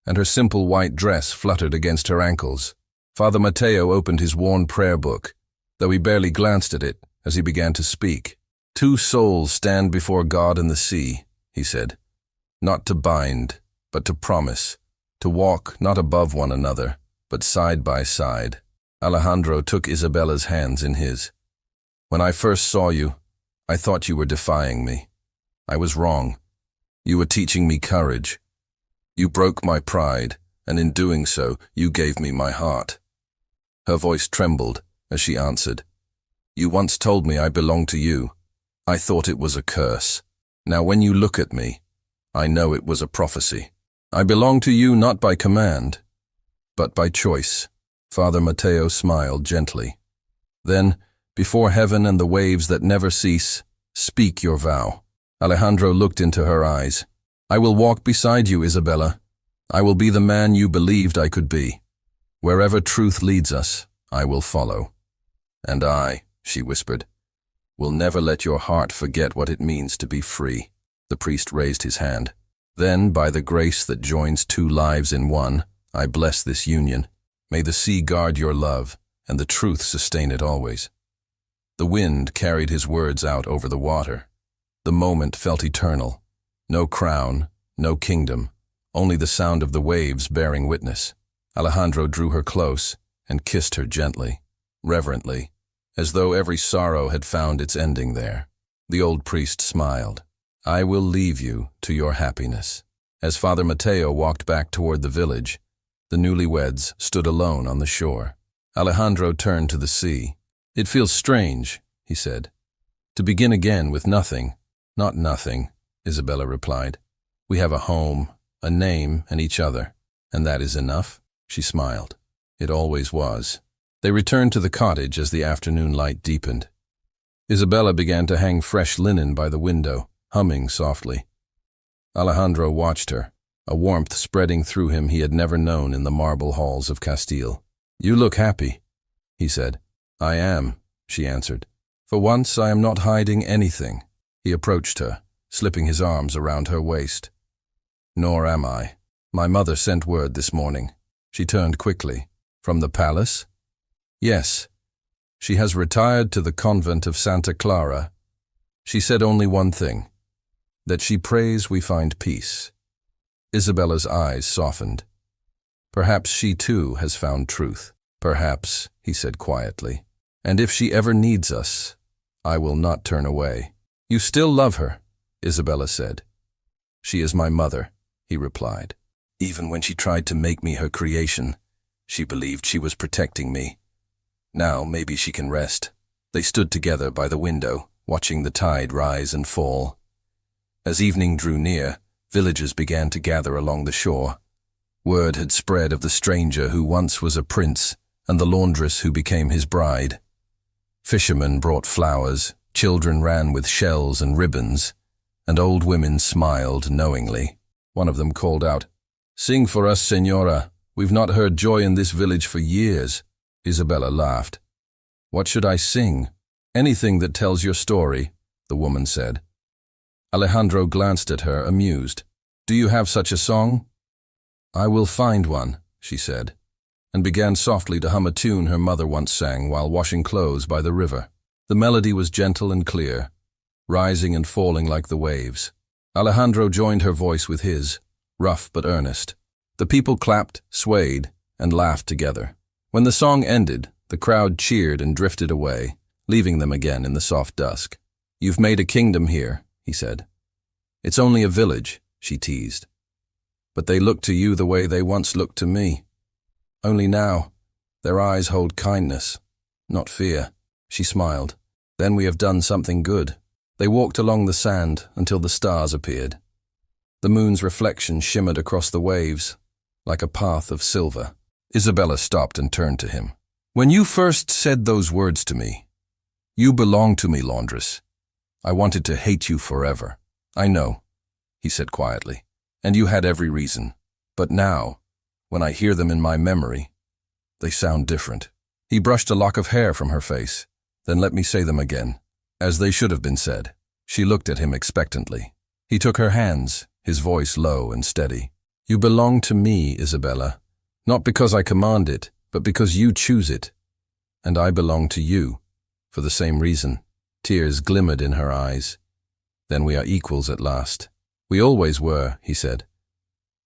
and her simple white dress fluttered against her ankles. Father Mateo opened his worn prayer book, though he barely glanced at it as he began to speak. Two souls stand before God in the sea, he said. Not to bind, but to promise. To walk not above one another, but side by side. Alejandro took Isabella's hands in his. When I first saw you, I thought you were defying me. I was wrong. You were teaching me courage. You broke my pride, and in doing so, you gave me my heart. Her voice trembled as she answered. You once told me I belonged to you. I thought it was a curse. Now when you look at me, I know it was a prophecy. I belong to you not by command, but by choice. Father Mateo smiled gently. Then, before heaven and the waves that never cease, speak your vow. Alejandro looked into her eyes. I will walk beside you, Isabella. I will be the man you believed I could be. Wherever truth leads us, I will follow. And I, she whispered, will never let your heart forget what it means to be free. The priest raised his hand. Then, by the grace that joins two lives in one, I bless this union. May the sea guard your love, and the truth sustain it always. The wind carried his words out over the water. The moment felt eternal. No crown, no kingdom, only the sound of the waves bearing witness. Alejandro drew her close and kissed her gently, reverently, as though every sorrow had found its ending there. The old priest smiled. I will leave you to your happiness. As Father Mateo walked back toward the village, the newlyweds stood alone on the shore. Alejandro turned to the sea. It feels strange, he said. To begin again with nothing. Not nothing, Isabella replied. We have a home, a name, and each other. And that is enough? She smiled. It always was. They returned to the cottage as the afternoon light deepened. Isabella began to hang fresh linen by the window, humming softly. Alejandro watched her, a warmth spreading through him he had never known in the marble halls of Castile. You look happy, he said. I am, she answered. For once I am not hiding anything. He approached her, slipping his arms around her waist. Nor am I. My mother sent word this morning. She turned quickly. From the palace? Yes. She has retired to the convent of Santa Clara. She said only one thing, that she prays we find peace. Isabella's eyes softened. Perhaps she too has found truth. Perhaps, he said quietly. And if she ever needs us, I will not turn away. You still love her, Isabella said. She is my mother, he replied. Even when she tried to make me her creation, she believed she was protecting me. Now maybe she can rest. They stood together by the window, watching the tide rise and fall. As evening drew near, villagers began to gather along the shore. Word had spread of the stranger who once was a prince and the laundress who became his bride. Fishermen brought flowers, children ran with shells and ribbons, and old women smiled knowingly. One of them called out, Sing for us, Senora. We've not heard joy in this village for years. Isabella laughed. What should I sing? Anything that tells your story, the woman said. Alejandro glanced at her, amused. Do you have such a song? I will find one, she said, and began softly to hum a tune her mother once sang while washing clothes by the river. The melody was gentle and clear, rising and falling like the waves. Alejandro joined her voice with his, rough but earnest. The people clapped, swayed, and laughed together. When the song ended, the crowd cheered and drifted away, leaving them again in the soft dusk. You've made a kingdom here, he said. It's only a village, she teased. But they look to you the way they once looked to me. Only now, their eyes hold kindness, not fear. She smiled. Then we have done something good. They walked along the sand until the stars appeared. The moon's reflection shimmered across the waves, like a path of silver. Isabella stopped and turned to him. When you first said those words to me, you belong to me, Laundress. I wanted to hate you forever. I know, he said quietly, and you had every reason. But now, when I hear them in my memory, they sound different. He brushed a lock of hair from her face. Then let me say them again, as they should have been said. She looked at him expectantly. He took her hands, his voice low and steady. You belong to me, Isabella, not because I command it, but because you choose it. And I belong to you, for the same reason. Tears glimmered in her eyes. Then we are equals at last. We always were, he said,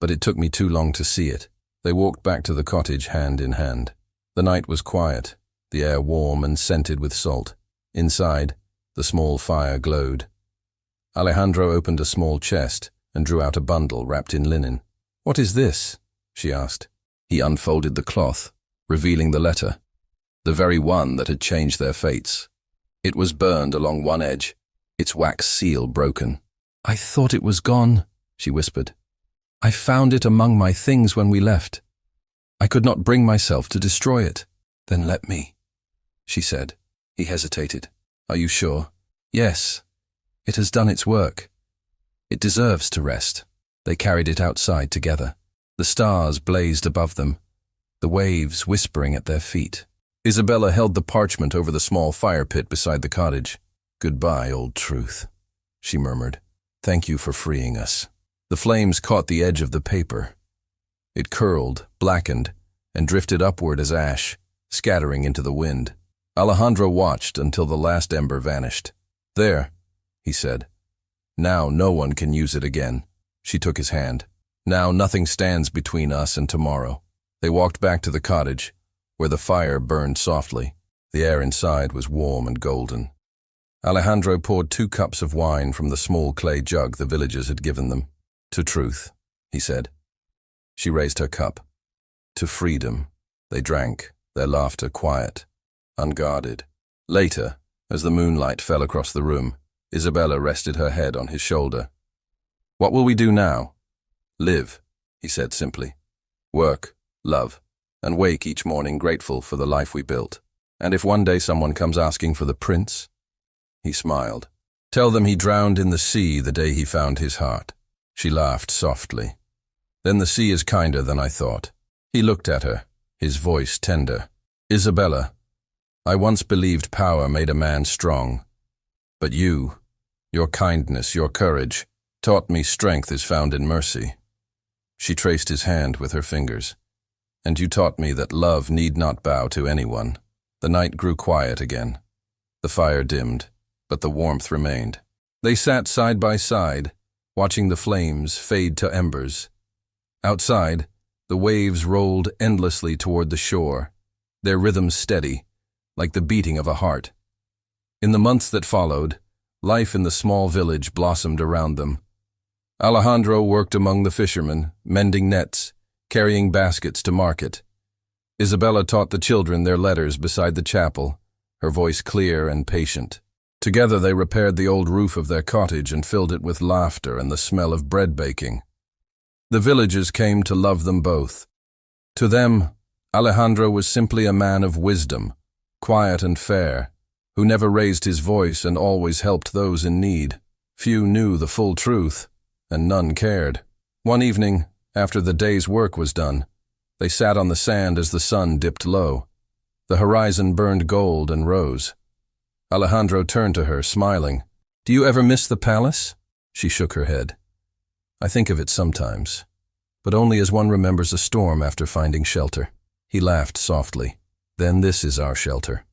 but it took me too long to see it. They walked back to the cottage hand in hand. The night was quiet, the air warm and scented with salt. Inside, the small fire glowed. Alejandro opened a small chest and drew out a bundle wrapped in linen. What is this? She asked. He unfolded the cloth, revealing the letter, the very one that had changed their fates. It was burned along one edge, its wax seal broken. I thought it was gone, she whispered. I found it among my things when we left. I could not bring myself to destroy it. Then let me, she said. He hesitated. Are you sure? Yes. It has done its work. It deserves to rest. They carried it outside together. The stars blazed above them, the waves whispering at their feet. Isabella held the parchment over the small fire pit beside the cottage. Goodbye, old truth, she murmured. Thank you for freeing us. The flames caught the edge of the paper. It curled, blackened, and drifted upward as ash, scattering into the wind. Alejandro watched until the last ember vanished. There, he said. Now no one can use it again. She took his hand. Now nothing stands between us and tomorrow. They walked back to the cottage, where the fire burned softly. The air inside was warm and golden. Alejandro poured 2 cups of wine from the small clay jug the villagers had given them. To truth, he said. She raised her cup. To freedom. They drank, their laughter quiet, unguarded. Later, as the moonlight fell across the room, Isabella rested her head on his shoulder. What will we do now? Live, he said simply. Work, love, and wake each morning grateful for the life we built. And if one day someone comes asking for the prince? He smiled. Tell them he drowned in the sea the day he found his heart. She laughed softly. Then the sea is kinder than I thought. He looked at her, his voice tender. Isabella, I once believed power made a man strong. But you, your kindness, your courage, taught me strength is found in mercy. She traced his hand with her fingers. And you taught me that love need not bow to anyone. The night grew quiet again. The fire dimmed, but the warmth remained. They sat side by side, watching the flames fade to embers. Outside, the waves rolled endlessly toward the shore, their rhythm steady, like the beating of a heart. In the months that followed, life in the small village blossomed around them. Alejandro worked among the fishermen, mending nets, carrying baskets to market. Isabella taught the children their letters beside the chapel, her voice clear and patient. Together they repaired the old roof of their cottage and filled it with laughter and the smell of bread baking. The villagers came to love them both. To them, Alejandro was simply a man of wisdom, quiet and fair, who never raised his voice and always helped those in need. Few knew the full truth, and none cared. One evening, after the day's work was done, they sat on the sand as the sun dipped low. The horizon burned gold and rose. Alejandro turned to her, smiling. Do you ever miss the palace? She shook her head. I think of it sometimes, but only as one remembers a storm after finding shelter. He laughed softly. Then this is our shelter.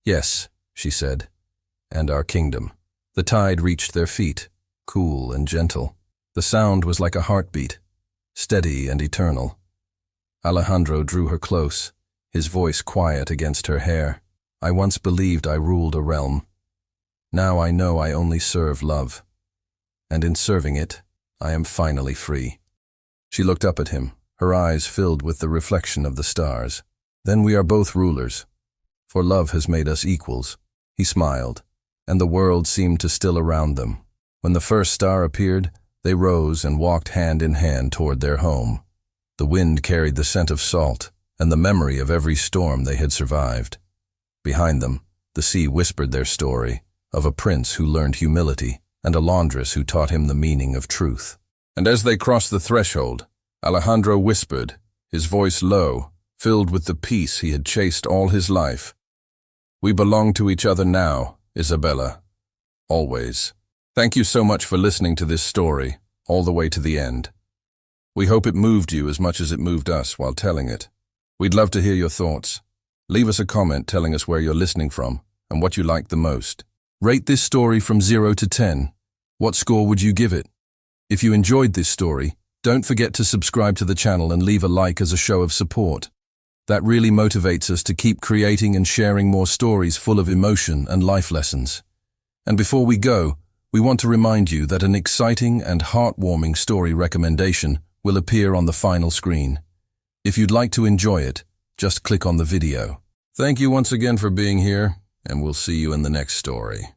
Yes, she said, and our kingdom. The tide reached their feet, cool and gentle. The sound was like a heartbeat, steady and eternal. Alejandro drew her close, his voice quiet against her hair. I once believed I ruled a realm. Now I know I only serve love. And in serving it, I am finally free. She looked up at him, her eyes filled with the reflection of the stars. Then we are both rulers, for love has made us equals. He smiled, and the world seemed to still around them. When the first star appeared, they rose and walked hand in hand toward their home. The wind carried the scent of salt and the memory of every storm they had survived. Behind them, the sea whispered their story of a prince who learned humility and a laundress who taught him the meaning of truth. And as they crossed the threshold, Alejandro whispered, his voice low, filled with the peace he had chased all his life. We belong to each other now, Isabella. Always. Thank you so much for listening to this story, all the way to the end. We hope it moved you as much as it moved us while telling it. We'd love to hear your thoughts. Leave us a comment telling us where you're listening from and what you liked the most. Rate this story from 0 to 10. What score would you give it? If you enjoyed this story, don't forget to subscribe to the channel and leave a like as a show of support. That really motivates us to keep creating and sharing more stories full of emotion and life lessons. And before we go, we want to remind you that an exciting and heartwarming story recommendation will appear on the final screen. If you'd like to enjoy it, just click on the video. Thank you once again for being here, and we'll see you in the next story.